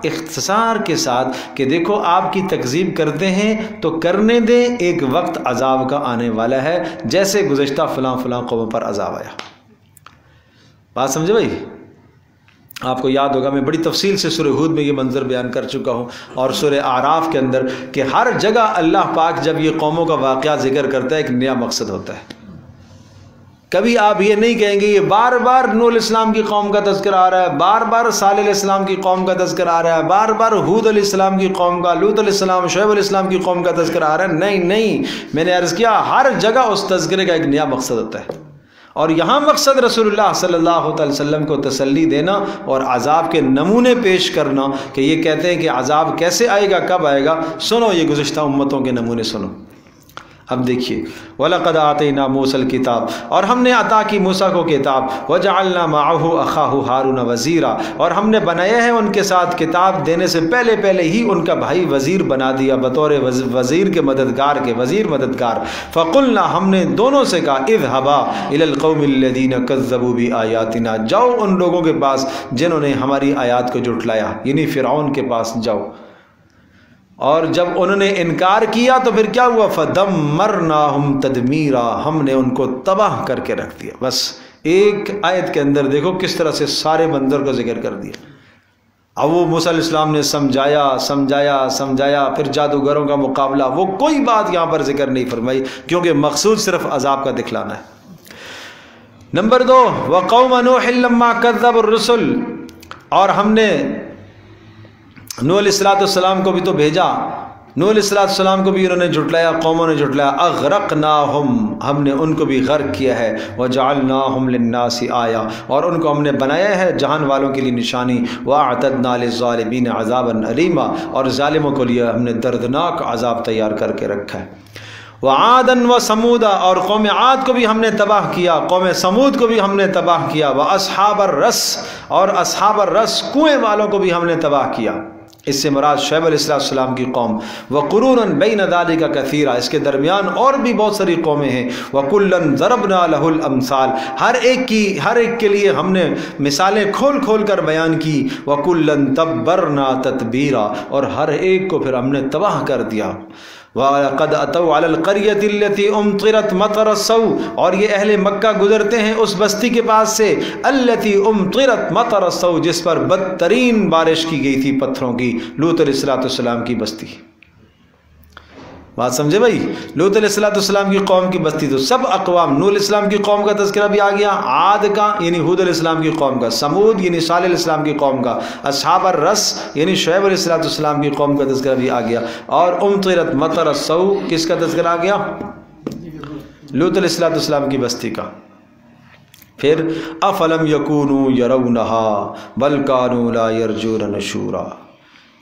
اختصار کے ساتھ کہ دیکھو آپ کی تکذیب کرتے ہیں تو کرنے دیں، ایک وقت عذاب کا آنے والا ہے، جیسے گزشتہ فلاں فلاں قوموں پر عذاب آیا۔ بات سمجھے بھائی؟ آپ کو یاد ہوگا میں بڑی تفصیل سے سورہ ہود میں یہ منظر بیان کر چکا ہوں، اور سورہ اعراف کے اندر کہ ہر جگہ اللہ پاک جب یہ قوموں کا واقعہ ذکر کرتا ہے ایک نیا مقصد ہوتا ہے۔ کبھی آپ یہ نہیں کہیں گے یہ بار بار نوح علیہ السلام کی قوم کا تذکر آ رہا ہے، بار بار صالح علیہ السلام کی قوم کا تذکر آ رہا ہے، بار بار ہود علیہ السلام کی قوم کا، لوط علیہ السلام، شعیب علیہ السلام کی قوم کا تذکر آ رہا ہے۔ نہیں، میں نے عرض کیا ہر جگہ اس تذکرے کا ایک نیا مقصد ہوتا ہے، اور یہاں مقصد رسول اللہ صلی اللہ علیہ وسلم کو تسلی دینا اور عذاب کے نمونے پیش کرنا، کہ یہ کہتے ہیں کہ عذاب کیسے آئے گا، کب آئے گا، سنو یہ گزشتہ امتوں کے نمونے سنو۔ اب دیکھیے، وَلَقَدْ آتَيْنَا مُوسَى الْكِتَابَ، اور ہم نے عطا کی موسیٰ کو کتاب، وَجَعَلْنَا مَعَهُ أَخَاهُ هَارُونَ وَزِيرًا، اور ہم نے بنایا ہے ان کے ساتھ کتاب دینے سے پہلے ہی ان کا بھائی وزیر بنا دیا، بطور وزیر کے مددگار کے، وزیر مددگار۔ فَقُلْنَا، ہم نے دونوں سے کہا، اذْهَبَا إِلَى الْقَوْمِ الَّذِينَ كَذَّبُوا بِآيَاتِنَا، جاؤ ان لوگوں کے پاس جنہوں نے ہماری آیات کو جھٹلایا، یعنی فرعون کے پاس جاؤ۔ اور جب انہوں نے انکار کیا تو پھر کیا ہوا؟ فَدَمَّرْنَاهُمْ تَدْمِيرًا، ہم نے ان کو تباہ کر کے رکھ دیا۔ بس ایک آیت کے اندر دیکھو کس طرح سے سارے منظر کو ذکر کر دیا۔ اب وہ موسیٰ علیہ السلام نے سمجھایا، پھر جادوگروں کا مقابلہ، وہ کوئی بات یہاں پر ذکر نہیں فرمائی، کیونکہ مقصود صرف عذاب کا دکھلانا ہے۔ نمبر 2، وَقَوْمَ نُوحٍ لَمَّا كَذَّبُوا الرُّسُلَ، اور ہم نے نوح علیہ السلام کو بھی تو بھیجا، نوح علیہ السلام کو بھی انہوں نے جھٹلایا، قوموں نے جھٹلایا، اغرقناہم، ہم نے ان کو بھی غرق کیا ہے، وجعلناہم للناس آیا، اور ان کو ہم نے بنایا ہے جہان والوں کے لیے نشانی، واعتدنا للظالمین عذابا علیما، اور ظالموں کے لیے ہم نے دردناک عذاب تیار کر کے رکھا ہے۔ وعادا وثمودا، اور قوم عاد کو بھی ہم نے تباہ کیا، قوم سمود کو بھی ہم نے تباہ کیا، واصحاب الرس، اور اصحاب الرس کنویں والوں کو بھی ہم نے تباہ کیا، اس سے مراد شعیب علیہ السلام کی قوم، وقرونا بین ذلک کثیرا، اس کے درمیان اور بھی بہت ساری قومیں ہیں، وکلا ضربنا لہ الامثال، ہر ایک کے لیے ہم نے مثالیں کھول کر بیان کی، وکلا تبرنا تتبیرا، اور ہر ایک کو پھر ہم نے تباہ کر دیا۔ وَلَقَدْ أَتَوْا عَلَى الْقَرْيَةِ الَّتِي أُمْطِرَتْ مَطَرَ السَّوْءِ، اور یہ اہل مکہ گزرتے ہیں اس بستی کے پاس سے، الَّتِي أُمْطِرَتْ مَطَرَ السَّوْءِ، جس پر بدترین بارش کی گئی تھی پتھروں کی، لوط علیہ السلام کی بستی۔ بات سمجھے بھائی؟ لوط علیہ السلام کی قوم کی بستی، تو سب اقوام، نوح علیہ السلام کی قوم کا تذکرہ بھی آ گیا، عاد کا یعنی ہود علیہ السلام کی قوم کا، سمود یعنی صالح علیہ السلام کی قوم کا، اصحاب الرس یعنی شعیب علیہ السلام کی قوم کا تذکرہ بھی آ گیا، اور امطرت مطر السوء کس کا تذکرہ آ گیا؟ لوط علیہ السلام کی بستی کا۔ پھر افلم یکونوا یرونها بل كانوا لا يرجون نشورا،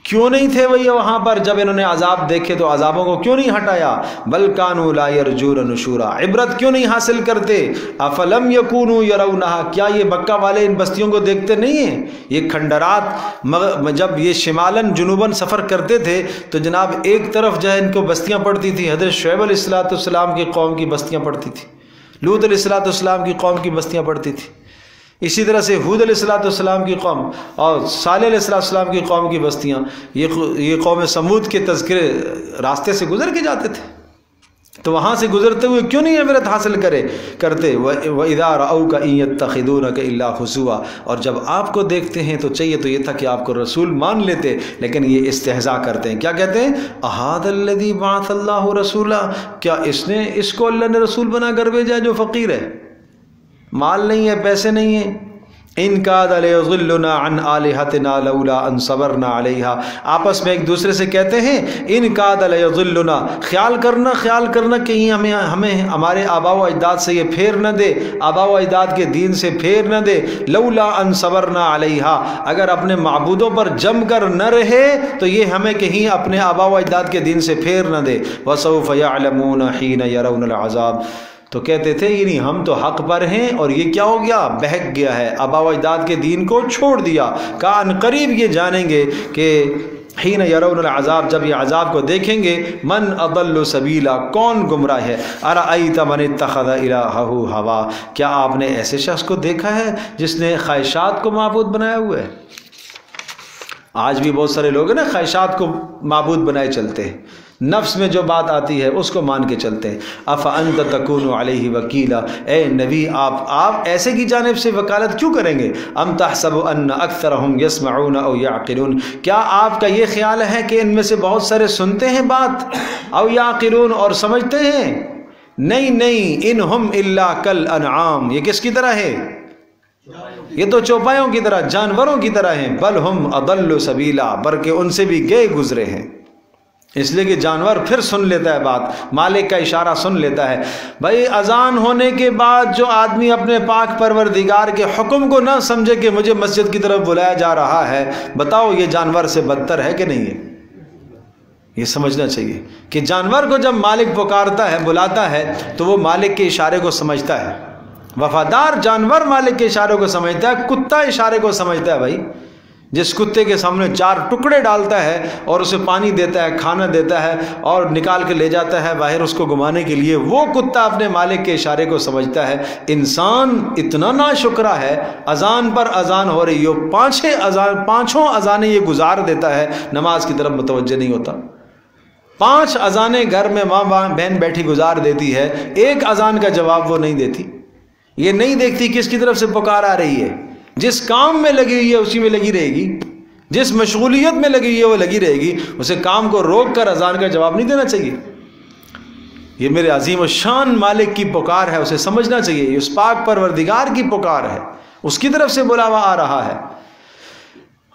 کیوں نہیں تھے وہ وہاں پر جب انہوں نے عذاب دیکھے تو عذابوں کو کیوں نہیں ہٹایا؟ بل كانوا لا يرجون نشورا، عبرت کیوں نہیں حاصل کرتے؟ افلم یکونوا یرونها، کیا یہ مکہ والے ان بستیوں کو دیکھتے نہیں ہیں؟ یہ کھنڈرات جب یہ شمالاً جنوباً سفر کرتے تھے تو جناب ایک طرف جو ہے ان کو بستیاں پڑتی تھی، حضرت شعیب علیہ السلام کی قوم کی بستیاں پڑتی تھی، لوط علیہ السلام کی قوم کی بستیاں پڑتی تھی، اسی طرح سے ہود علیہ السلام کی قوم اور صالح علیہ السلام کی قوم کی بستیاں، یہ قوم سمود کے تذکرے راستے سے گزر کے جاتے تھے، تو وہاں سے گزرتے ہوئے کیوں نہیں عبرت حاصل کرتے؟ وَإِذَا رَأَوْكَ إِن يَتَّخِذُونَكَ إِلَّا خُزُوًا، اور جب آپ کو دیکھتے ہیں تو چاہیے تو یہ تھا کہ آپ کو رسول مان لیتے، لیکن یہ استہزاء کرتے ہیں۔ کیا کہتے ہیں؟ أَهَذَا الَّذِي بَعَثَ اللَّهُ رَسُولًا، کیا اس کو اللہ نے رسول بنا کر بھیجا جو فقیر ہے، مال نہیں ہے، پیسے نہیں ہیں؟ ان کاد لیضلنا عن آلہتنا لولا ان صبرنا علیہا، آپس میں ایک دوسرے سے کہتے ہیں ان کاد لیضلنا، خیال کرنا کہیں ہمیں ہمارے آباء و اجداد سے یہ پھیر نہ دے، آباء و اجداد کے دین سے پھیر نہ دے، لولا ان صبرنا علیہا، اگر اپنے معبودوں پر جم کر نہ رہے تو یہ ہمیں کہیں اپنے آباء و اجداد کے دین سے پھیر نہ دے۔ وسوف یعلمون حین یرون العذاب، تو کہتے تھے یعنی ہم تو حق پر ہیں اور یہ کیا ہو گیا؟ بہک گیا ہے، آباء و اجداد کے دین کو چھوڑ دیا۔ کان قریب یہ جانیں گے کہ حین یرون العذاب، جب یہ عذاب کو دیکھیں گے، من اضل سبیلا، کون گمراہ ہے؟ ارأیت من اتخذ الہہ ہوا، کیا آپ نے ایسے شخص کو دیکھا ہے جس نے خواہشات کو معبود بنایا ہوا ہے؟ آج بھی بہت سارے لوگ ہیں نا خواہشات کو معبود بنائے چلتے ہیں، نفس میں جو بات آتی ہے اس کو مان کے چلتے ہیں۔ افانت تکون علیہ وکیلا، اے نبی آپ ایسے کی جانب سے وکالت کیوں کریں گے؟ ام تحسب ان اکثرهم یسمعون او یعقلون، کیا آپ کا یہ خیال ہے کہ ان میں سے بہت سارے سنتے ہیں بات، او یعقلون، اور سمجھتے ہیں؟ نہیں، انہم الا کالانعام، یہ کس کی طرح ہے؟ یہ تو چوپایوں کی طرح، جانوروں کی طرح ہیں۔ بل ہم اضل سبیلا، بلکہ ان سے بھی گئے گزرے ہیں، اس لیے کہ جانور پھر سن لیتا ہے بات، مالک کا اشارہ سن لیتا ہے۔ بھائی اذان ہونے کے بعد جو آدمی اپنے پاک پروردگار کے حکم کو نہ سمجھے کہ مجھے مسجد کی طرف بلایا جا رہا ہے، بتاؤ یہ جانور سے بدتر ہے کہ نہیں ہے؟ یہ سمجھنا چاہیے کہ جانور کو جب مالک پکارتا ہے، بلاتا ہے، تو وہ مالک کے اشارے کو سمجھتا ہے۔ وفادار جانور مالک کے اشارے کو سمجھتا ہے، کتا اشارے کو سمجھتا ہے۔ بھائی جس کتے کے سامنے 4 ٹکڑے ڈالتا ہے اور اسے پانی دیتا ہے، کھانا دیتا ہے اور نکال کے لے جاتا ہے باہر اس کو گھمانے کے لیے، وہ کتا اپنے مالک کے اشارے کو سمجھتا ہے۔ انسان اتنا ناشکرا ہے، اذان پر اذان ہو رہی ہو، پانچوں اذانیں یہ گزار دیتا ہے، نماز کی طرف متوجہ نہیں ہوتا۔ 5 اذانیں گھر میں ماں بہن بیٹھی گزار دیتی ہے، ایک اذان کا جواب وہ نہیں دیتی۔ یہ نہیں دیکھتی کس کی طرف سے پکار آ رہی ہے، جس کام میں لگی ہوئی ہے اسی میں لگی رہے گی، جس مشغولیت میں لگی ہوئی ہے وہ لگی رہے گی، اسے کام کو روک کر اذان کا جواب نہیں دینا چاہیے۔ یہ میرے عظیم الشان مالک کی پکار ہے، اسے سمجھنا چاہیے، یہ اس پاک پروردگار کی پکار ہے، اس کی طرف سے بلاوا آ رہا ہے۔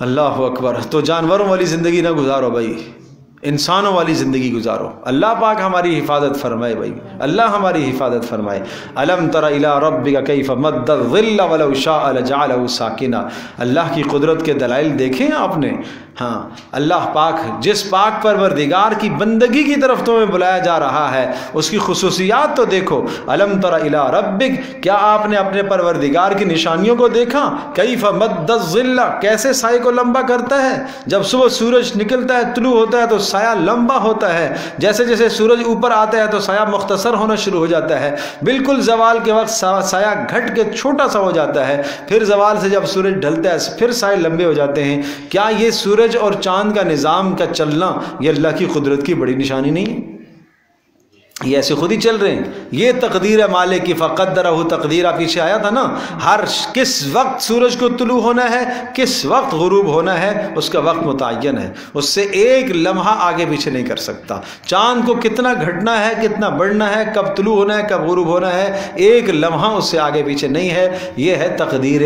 اللہ اکبر۔ تو جانوروں والی زندگی نہ گزارو بھائی، انسانوں والی زندگی گزارو۔ اللہ پاک ہماری حفاظت فرمائے بھائی، اللہ ہماری حفاظت فرمائے۔ الم تر الی ربک کیف مد الظل ولو شاء لجعلہ ساکنا، اللہ کی قدرت کے دلائل دیکھیں آپ نے؟ ہاں، اللہ پاک جس پاک پروردگار کی بندگی کی طرف تمہیں بلایا جا رہا ہے اس کی خصوصیات تو دیکھو۔ الم تر الی ربک، کیا آپ نے اپنے پروردگار کی نشانیوں کو دیکھا؟ کیف مد الظل، کیسے سائے کو لمبا کرتا ہے۔ جب صبح سورج نکلتا ہے، طلوع ہوتا ہے تو سایہ لمبا ہوتا ہے، جیسے جیسے سورج اوپر آتا ہے تو سایہ مختصر ہونا شروع ہو جاتا ہے، بالکل زوال کے وقت سایہ گھٹ کے چھوٹا سا ہو جاتا ہے، پھر زوال سے جب سورج ڈھلتا ہے پھر سایہ لمبے ہو جاتے ہیں۔ کیا یہ سورج اور چاند کا نظام کا چلنا یہ اللہ کی قدرت کی بڑی نشانی نہیں ہے؟ یہ ایسے خود ہی چل رہے ہیں، یہ تقدیر ہے مالک کی۔ فقدرہ تقدیرہ، پیچھے آیا تھا نا، ہر کس وقت سورج کو طلوع ہونا ہے، کس وقت غروب ہونا ہے، اس کا وقت متعین ہے، اس سے ایک لمحہ آگے پیچھے نہیں کر سکتا۔ چاند کو کتنا گھٹنا ہے، کتنا بڑھنا ہے، کب طلوع ہونا ہے، کب غروب ہونا ہے، ایک لمحہ اس سے آگے پیچھے نہیں ہے۔ یہ ہے تقدیر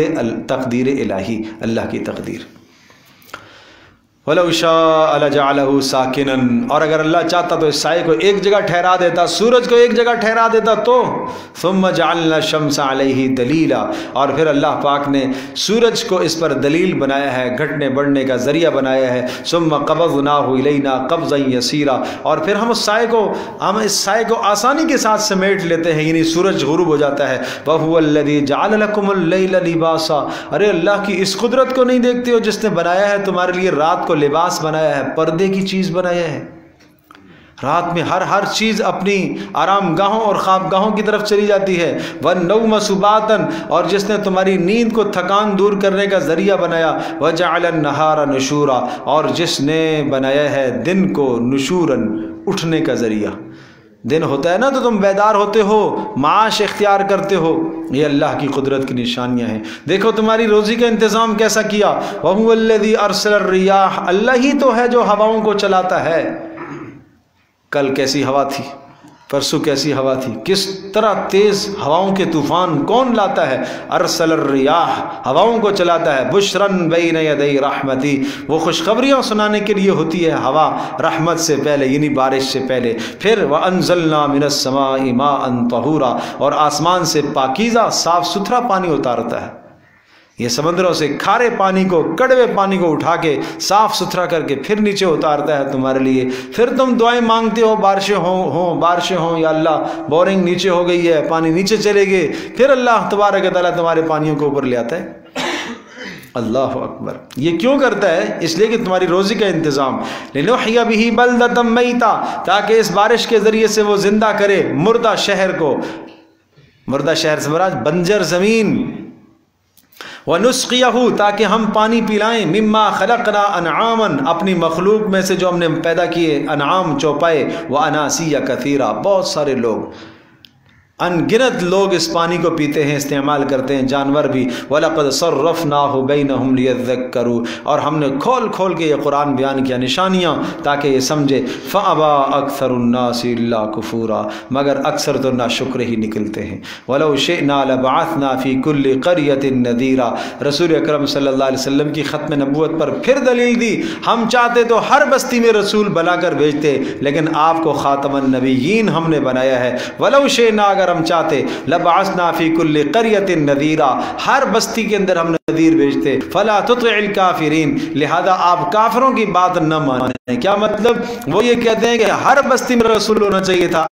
الہی، اللہ کی تقدیر۔ وَلَوْ شَاءَ لَجَعَلَهُ سَاكِنًا، اور اگر اللہ چاہتا تو اس سائے کو ایک جگہ ٹھہرا دیتا، سورج کو ایک جگہ ٹھہرا دیتا تو ثُمَّ جَعَلْنَا الشَّمْسَ عَلَيْهِ دَلِيلًا، اور پھر اللہ پاک نے سورج کو اس پر دلیل بنایا ہے، گھٹنے بڑھنے کا ذریعہ بنایا ہے۔ ثُمَّ قَبَضْنَاهُ إِلَيْنَا قَبْضًا يَسِيرًا، اور پھر ہم اس سائے کو آسانی کے ساتھ سمیٹ لیتے ہیں، یعنی سورج غروب ہو جاتا ہے۔ وَهُوَ الَّذِي جَعَلَ لَكُمُ اللَّيْلَ لِبَاسًا، ارے اللہ کی اس قدرت کو نہیں دیکھتے ہو جس نے بنایا ہے تمہارے لیے رات کو لباس بنایا ہے، پردے کی چیز بنایا ہے۔ رات میں ہر چیز اپنی آرام گاہوں اور خواب گاہوں کی طرف چلی جاتی ہے۔ وَالنَّوْمَ سُبَاتًا، اور جس نے تمہاری نیند کو تھکان دور کرنے کا ذریعہ بنایا۔ وَجَعَلَ النَّهَارَ نُشُورًا، اور جس نے بنایا ہے دن کو نشوراً، اٹھنے کا ذریعہ۔ دن ہوتا ہے نا تو تم بیدار ہوتے ہو، معاش اختیار کرتے ہو، یہ اللہ کی قدرت کی نشانیاں ہیں۔ دیکھو تمہاری روزی کا انتظام کیسا کیا، وَهُوَ الَّذِي أَرْسَلَ الرِّيَاحَ، اللہ ہی تو ہے جو ہواؤں کو چلاتا ہے۔ کل کیسی ہوا تھی، پرسوں کیسی ہوا تھی، کس طرح تیز ہواؤں کے طوفان کون لاتا ہے؟ ارسل الریاح، ہواؤں کو چلاتا ہے۔ بشرن بین یدی رحمتی، وہ خوشخبریاں سنانے کے لیے ہوتی ہے ہوا رحمت سے پہلے، یعنی بارش سے پہلے۔ پھر وانزلنا من السماء ماء طہورا، اور آسمان سے پاکیزہ صاف ستھرا پانی اتارتا ہے۔ یہ سمندروں سے کھارے پانی کو، کڑوے پانی کو اٹھا کے صاف ستھرا کر کے پھر نیچے اتارتا ہے تمہارے لیے۔ پھر تم دعائیں مانگتے ہو بارشیں ہوں، یا اللہ بورنگ نیچے ہو گئی ہے، پانی نیچے چلے گئے، پھر اللہ تبارک و تعالیٰ تمہارے پانیوں کو اوپر لے آتا ہے۔ اللہ اکبر۔ یہ کیوں کرتا ہے؟ اس لیے کہ تمہاری روزی کا انتظام۔ لنحیی بہ بلدۃ میتا، تاکہ اس بارش کے ذریعے سے وہ زندہ کرے مردہ شہر کو۔ مردہ شہر سے مراد بنجر زمین۔ وَنُسْقِيَهُ، تاکہ ہم پانی پلائیں، مما خلقنا انعاما، اپنی مخلوق میں سے جو ہم نے پیدا کیے، انعام چوپائے، وَأَنَاسِيَّ كَثِيرًا، بہت سارے لوگ، ان گنت لوگ اس پانی کو پیتے ہیں، استعمال کرتے ہیں، جانور بھی۔ وَلَقَدْ صَرَّفْنَاهُ بَيْنَهُمْ لِيَذَّكَّرُوا، اور ہم نے کھول کھول کے یہ قرآن بیان کیا، نشانیاں، تاکہ یہ سمجھے۔ فَأَبَى أَكْثَرُ النَّاسِ إِلَّا كُفُورًا، مگر اکثر تو ناشکر ہی نکلتے ہیں۔ وَلَوْ شِئْنَا لَبَعَثْنَا فِي كُلِّ قَرْيَةٍ نَذِيرًا، رسول اکرم صلی اللہ علیہ وسلم کی ختم نبوت پر پھر دلیل دی، ہم چاہتے تو ہر بستی میں رسول بنا کر بھیجتے، لیکن آپ کو خاتم النبیین ہم نے بنایا ہے۔ وَلَوْ شِئْنَا، اگر ہم چاہتے، لبعثنا فی کل قریۃ نذیرا، ہر بستی کے اندر ہم نذیر بھیجتے۔ فلا تطع الکافرین، لہذا آپ کافروں کی بات نہ مانیں۔ کیا مطلب؟ وہ یہ کہتے ہیں کہ ہر بستی میں رسول ہونا چاہیے تھا،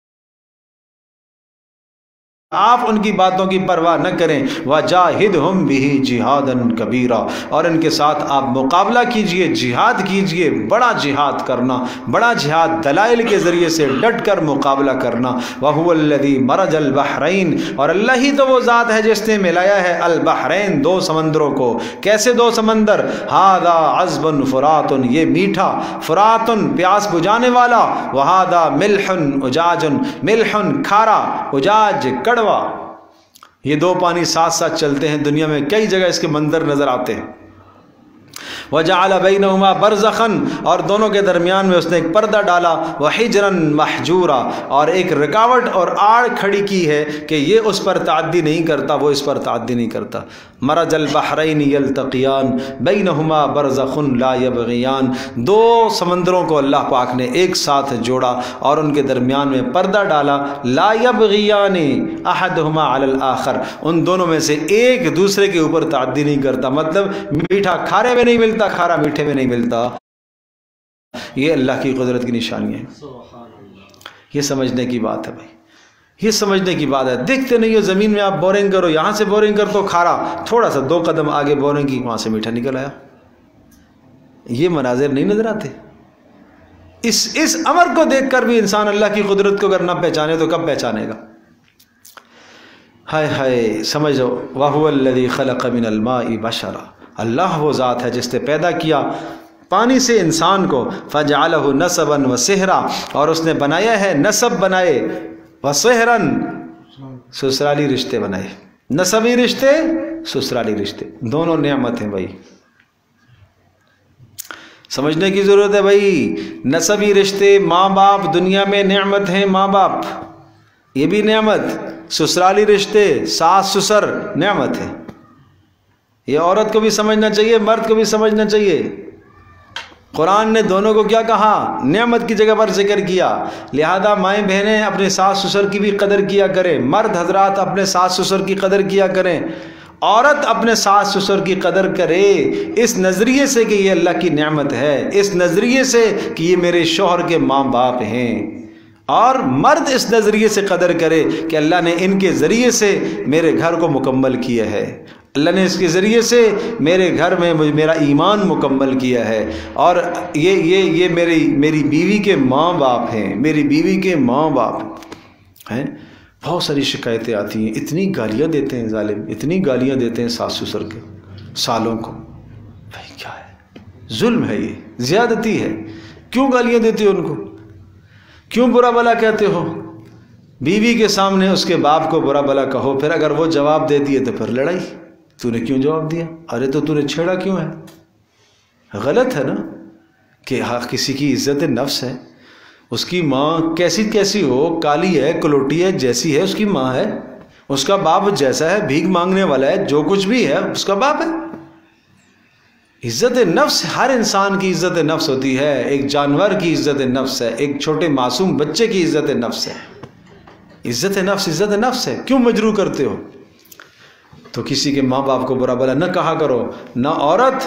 آپ ان کی باتوں کی پرواہ نہ کریں۔ وَجَاهِدْهُمْ بِهِ جِهَادًا كَبِيرًا، اور ان کے ساتھ آپ مقابلہ کیجئے، جہاد کیجئے، بڑا جہاد کرنا، بڑا جہاد دلائل کے ذریعے سے ڈٹ کر مقابلہ کرنا۔ وَهُوَ الَّذِي مَرَجَ الْبَحْرَيْنِ، اور اللہ ہی تو وہ ذات ہے جس نے ملایا ہے البحرین، دو سمندروں کو۔ کیسے دو سمندر؟ هَذَا عَذْبٌ فُرَاتٌ، یہ میٹھا، فراتٌ پیاس بجھانے والا، وَهَذَا مِلْحٌ أُجَاجٌ، ملحٌ کھارا، اجاج کڑوا۔ یہ دو پانی ساتھ ساتھ چلتے ہیں، دنیا میں کئی جگہ اس کے منظر نظر آتے ہیں۔ وَجَعَلَ بَيْنَهُمَا بَرْزَخًا، اور دونوں کے درمیان میں اس نے ایک پردہ ڈالا، وَحِجْرًا مَحْجُورًا، اور ایک رکاوٹ اور آڑ کھڑی کی ہے کہ یہ اس پر تعدی نہیں کرتا، وہ اس پر تعدی نہیں کرتا۔ مرج البحرین یلتقیان بینہما برزخ لا یبغیان، دو سمندروں کو اللہ پاک نے ایک ساتھ جوڑا اور ان کے درمیان میں پردہ ڈالا، لا یبغیان احدہما علی الآخر، ان دونوں میں سے ایک دوسرے کے اوپر تعدی نہیں کرتا۔ مطلب میٹھا کھارے میں نہیں ملتا، کھارا میٹھے میں نہیں ملتا۔ یہ اللہ کی قدرت کی نشانی ہے، یہ سمجھنے کی بات ہے بھائی، یہ سمجھنے کی بات ہے۔ دیکھتے نہیں ہو زمین میں آپ بورنگ کرو، یہاں سے بورنگ کر تو کھارا، تھوڑا سا دو قدم آگے بورنگ کی، وہاں سے میٹھا نکل آیا۔ یہ مناظر نہیں نظر آتے؟ اس امر کو دیکھ کر بھی انسان اللہ کی قدرت کو اگر نہ پہچانے تو کب پہچانے گا؟ ہائے ہائے، سمجھو۔ وَهُوَ الَّذِي خَلَقَ مِنَ الْمَاءِ بَشَرًا، اللہ وہ ذات ہے جس نے پیدا کیا پانی سے انسان کو، فَجْعَلَهُ نَسَبًا وَسِحْرًا، اور اس نے بنایا ہے، نسب بنائے، وَسِحْرًا، سسرالی رشتے بنائے۔ نسبی رشتے، سسرالی رشتے، دونوں نعمت ہیں بھائی، سمجھنے کی ضرورت ہے بھائی۔ نسبی رشتے، ماں باپ دنیا میں نعمت ہیں، ماں باپ یہ بھی نعمت، سسرالی رشتے، ساس سسر نعمت ہے۔ یہ عورت کو بھی سمجھنا چاہیے، مرد کو بھی سمجھنا چاہیے۔ قرآن نے دونوں کو کیا کہا؟ نعمت کی جگہ پر ذکر کیا۔ لہذا مائیں بہنیں اپنے ساس سسر کی بھی قدر کیا کریں، مرد حضرات اپنے ساس سسر کی قدر کیا کریں، عورت اپنے ساس سسر کی قدر کرے، اس نظریے سے کہ یہ اللہ کی نعمت ہے، اس نظریے سے کہ یہ میرے شوہر کے ماں باپ ہیں، اور مرد اس نظریے سے قدر کرے کہ اللہ نے ان کے ذریعے سے میرے گھر کو مکمل کیا ہے، اللہ نے اس کے ذریعے سے میرے گھر میں میرا ایمان مکمل کیا ہے، اور یہ میری بیوی کے ماں باپ ہیں، میری بیوی کے ماں باپ ہیں۔ بہت ساری شکایتیں آتی ہیں، اتنی گالیاں دیتے ہیں ظالم، اتنی گالیاں دیتے ہیں ساس سسر کے سالوں کو۔ بھائی کیا ہے؟ ظلم ہے، یہ زیادتی ہے۔ کیوں گالیاں دیتے ہو ان کو؟ کیوں برا بھلا کہتے ہو؟ بیوی کے سامنے اس کے باپ کو برا بلا کہو، پھر اگر وہ جواب دے دیے تو پھر لڑائی، تو نے کیوں جواب دیا، ارے تو نے چھیڑا کیوں ہے؟ غلط ہے نا کہ ہاں کسی کی عزت نفس ہے، اس کی ماں کیسی ہو، کالی ہے، کلوٹی ہے، جیسی ہے اس کی ماں ہے، اس کا باپ جیسا ہے، بھیک مانگنے والا ہے، جو کچھ بھی ہے اس کا باپ ہے۔ عزت نفس ہر انسان کی عزت نفس ہوتی ہے، ایک جانور کی عزت نفس ہے، ایک چھوٹے معصوم بچے کی عزت نفس ہے۔ عزت نفس ہے، کیوں مجروح کرتے ہو؟ تو کسی کے ماں باپ کو برا بلا نہ کہا کرو، نہ عورت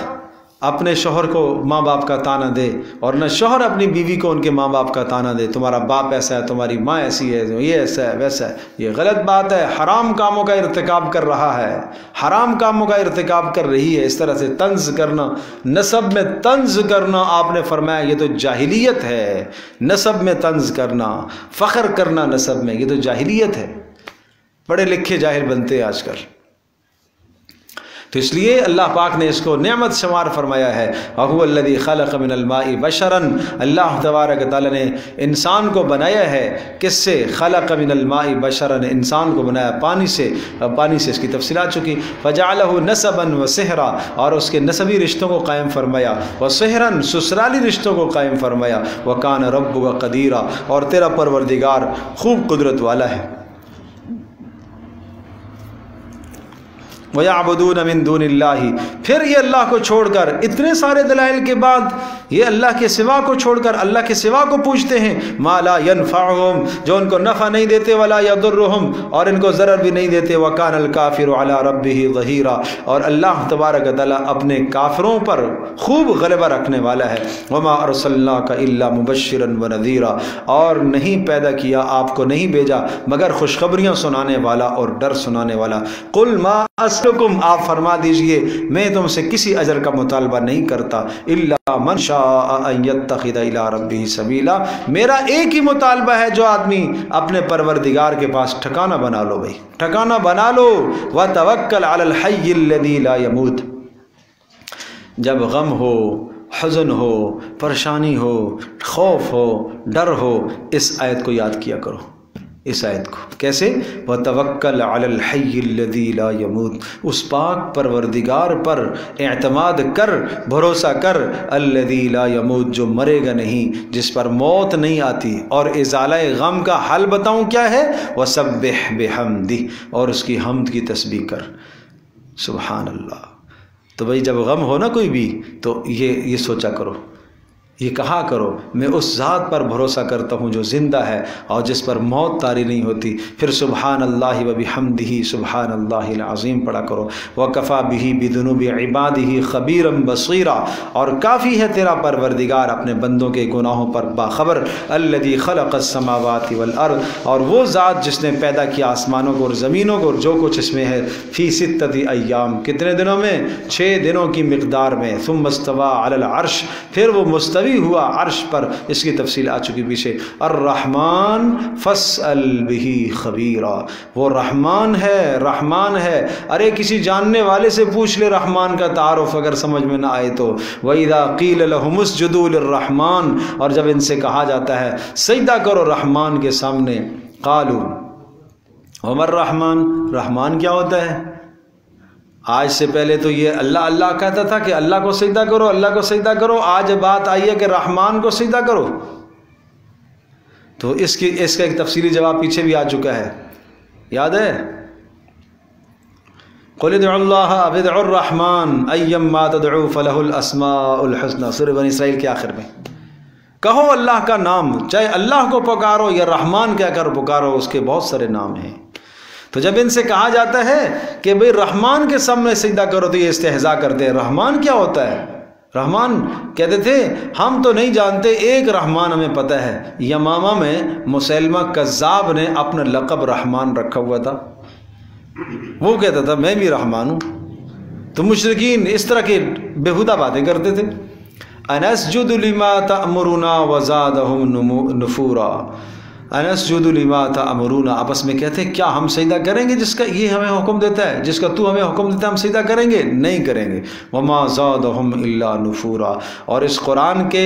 اپنے شوہر کو ماں باپ کا طعنہ دے، اور نہ شوہر اپنی بیوی کو ان کے ماں باپ کا طعنہ دے، تمہارا باپ ایسا ہے، تمہاری ماں ایسی ہے، یہ ایسا ہے، ویسا ہے۔ یہ غلط بات ہے، حرام کاموں کا ارتکاب کر رہا ہے، حرام کاموں کا ارتکاب کر رہی ہے۔ اس طرح سے طنز کرنا، نسب میں طنز کرنا، آپ نے فرمایا یہ تو جاہلیت ہے۔ نسب میں طنز کرنا، فخر کرنا نسب میں، یہ تو جاہلیت ہے۔ پڑھے لکھے جاہل بنتے ہیں آج کل۔ تو اس لیے اللہ پاک نے اس کو نعمت شمار فرمایا ہے۔ وَهُوَ الَّذِي خَلَقَ مِنَ الْمَاءِ بَشَرًا، اللہ تبارک تعالیٰ نے انسان کو بنایا ہے، کس سے؟ خَلَقَ مِنَ الْمَاءِ بَشَرًا، انسان کو بنایا پانی سے، پانی سے اس کی تفصیلات چکی۔ فَجَعَلَهُ نَسَبًا وَسِحْرًا، اور اس کے نسبی رشتوں کو قائم فرمایا، وَسِحْرًا، سسرالی رشتوں کو قائم فرمایا، وَكَانَ رَبُّكَ قَدِيرًا، اور تیرا پروردگار خوب قدرت والا ہے۔ وَيَعْبُدُونَ مِن دُونِ اللَّهِ، پھر یہ اللہ کو چھوڑ کر، اتنے سارے دلائل کے بعد یہ اللہ کے سوا کو چھوڑ کر اللہ کے سوا کو پوچھتے ہیں، مَا لَا يَنْفَعُهُمْ، جو ان کو نفع نہیں دیتے، وَلَا يَضُرُّهُمْ، اور ان کو ضرر بھی نہیں دیتے، وَكَانَ الْكَافِرُ عَلَى رَبِّهِ ظَهِيرًا، اور اللہ تبارک تعالیٰ اپنے کافروں پر خوب غلبہ رکھنے والا ہے۔ وَمَا أَرْسَلْنَاكَ إِلَّا مُبَشِّرًا وَنَذِيرًا، اور نہیں پیدا کیا آپ کو، نہیں بھیجا مگر خوشخبریاں سنانے والا اور ڈر سنانے والا۔ قُلْ مَا أَسْأَلُكُمْ، آپ فرما دیجئے میں تم سے کسی اجر کا مطالبہ نہیں کرتا، إِلَّا مَنْ شَاءَ أَنْ يَتَّخِذَ إِلَىٰ رَبِّهِ سَبِيلًا، میرا ایک ہی مطالبہ ہے، جو آدمی اپنے پروردگار کے پاس ٹھکانہ بنا لو، بھائی ٹھکانہ بنا لو۔ وَتَوَكَّلْ عَلَى الْحَيِّ الَّذِي لَا يَمُوتُ، جب غم ہو، حزن ہو، پریشانی ہو، خوف ہو، ڈر ہو، اس آیت کو یاد کیا کرو، اس آیت کو۔ کیسے؟ وَتَوَكَّلْ عَلَى الْحَيِّ الَّذِي لَا يَمُوتُ، اس پاک پروردگار پر اعتماد کر، بھروسہ کر، الَّذِي لَا يَمُوتُ، جو مرے گا نہیں، جس پر موت نہیں آتی۔ اور ازالہ غم کا حل بتاؤں کیا ہے؟ وَسَبِّحْ بِحَمْدِهِ، اور اس کی حمد کی تسبیح کر، سبحان اللہ۔ تو بھائی جب غم ہو نا کوئی بھی، تو یہ سوچا کرو، یہ کہا کرو، میں اس ذات پر بھروسہ کرتا ہوں جو زندہ ہے اور جس پر موت طاری نہیں ہوتی۔ پھر سبحان اللہ وبحمدہ، سبحان اللہ العظیم پڑھا کرو۔ وکفیٰ بہ بذنوب عبادہ خبیرا بصیرا، اور کافی ہے تیرا پروردگار اپنے بندوں کے گناہوں پر باخبر۔ الذی خلق السماوات والارض، اور وہ ذات جس نے پیدا کیا آسمانوں کو اور زمینوں کو اور جو کچھ اس میں ہے، فی ستۃ ایام، کتنے دنوں میں؟ 6 دنوں کی مقدار میں۔ ثم استوى علی العرش، پھر وہ مستوی ہوا عرش پر، اس کی تفصیل آ چکی پیچھے۔ الرحمن فاسأل بہ خبیرا، وہ رحمان ہے، رحمان ہے، ارے کسی جاننے والے سے پوچھ لے رحمان کا تعارف اگر سمجھ میں نہ آئے تو۔ وَإِذَا قِيلَ لَهُمُ اسْجُدُوا لِلرَّحْمَنِ، اور جب ان سے کہا جاتا ہے سجدہ کرو رحمان کے سامنے، قالوا وَمَا الرحمن، رحمان کیا ہوتا ہے؟ آج سے پہلے تو یہ اللہ اللہ کہتا تھا کہ اللہ کو سجدہ کرو، اللہ کو سجدہ کرو، آج بات آئی ہے کہ رحمان کو سجدہ کرو۔ تو اس کا ایک تفصیلی جواب پیچھے بھی آ چکا ہے، یاد ہے؟ قُلِ ادْعُوا اللَّهَ أَوِ ادْعُوا الرَّحْمَنَ أَيَّمَّا تَدْعُوا فَلَهُ الْأَسْمَاءُ الْحُسْنَى، سورہ بنی اسرائیل کے آخر میں کہو اللہ کا نام، چاہے اللہ کو پکارو یا رحمان کہہ کر پکارو، اس کے بہت سارے نام ہیں۔ تو جب ان سے کہا جاتا ہے کہ بھئی رحمان کے سامنے سجدہ کرو تو یہ استہزاء کرتے ہیں۔ رحمان کیا ہوتا ہے؟ رحمان کہتے تھے ہم تو نہیں جانتے، ایک رحمان ہمیں پتہ ہے۔ یمامہ میں مسیلمہ کذاب نے اپنا لقب رحمان رکھا ہوا تھا، وہ کہتا تھا میں بھی رحمان ہوں۔ تو مشرکین اس طرح کے بےہودہ باتیں کرتے تھے۔ انسجد لما تأمرنا وزادهم نفورا، انسجد لما تأمرنا، آپس میں کہتے ہیں کیا ہم سجدہ کریں گے جس کا یہ ہمیں حکم دیتا ہے، جس کا تو ہمیں حکم دیتا ہے ہم سجدہ کریں گے؟ نہیں کریں گے۔ وما زادهم الا نفورا، اور اس قرآن کے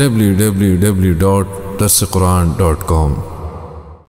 www.darsequran.com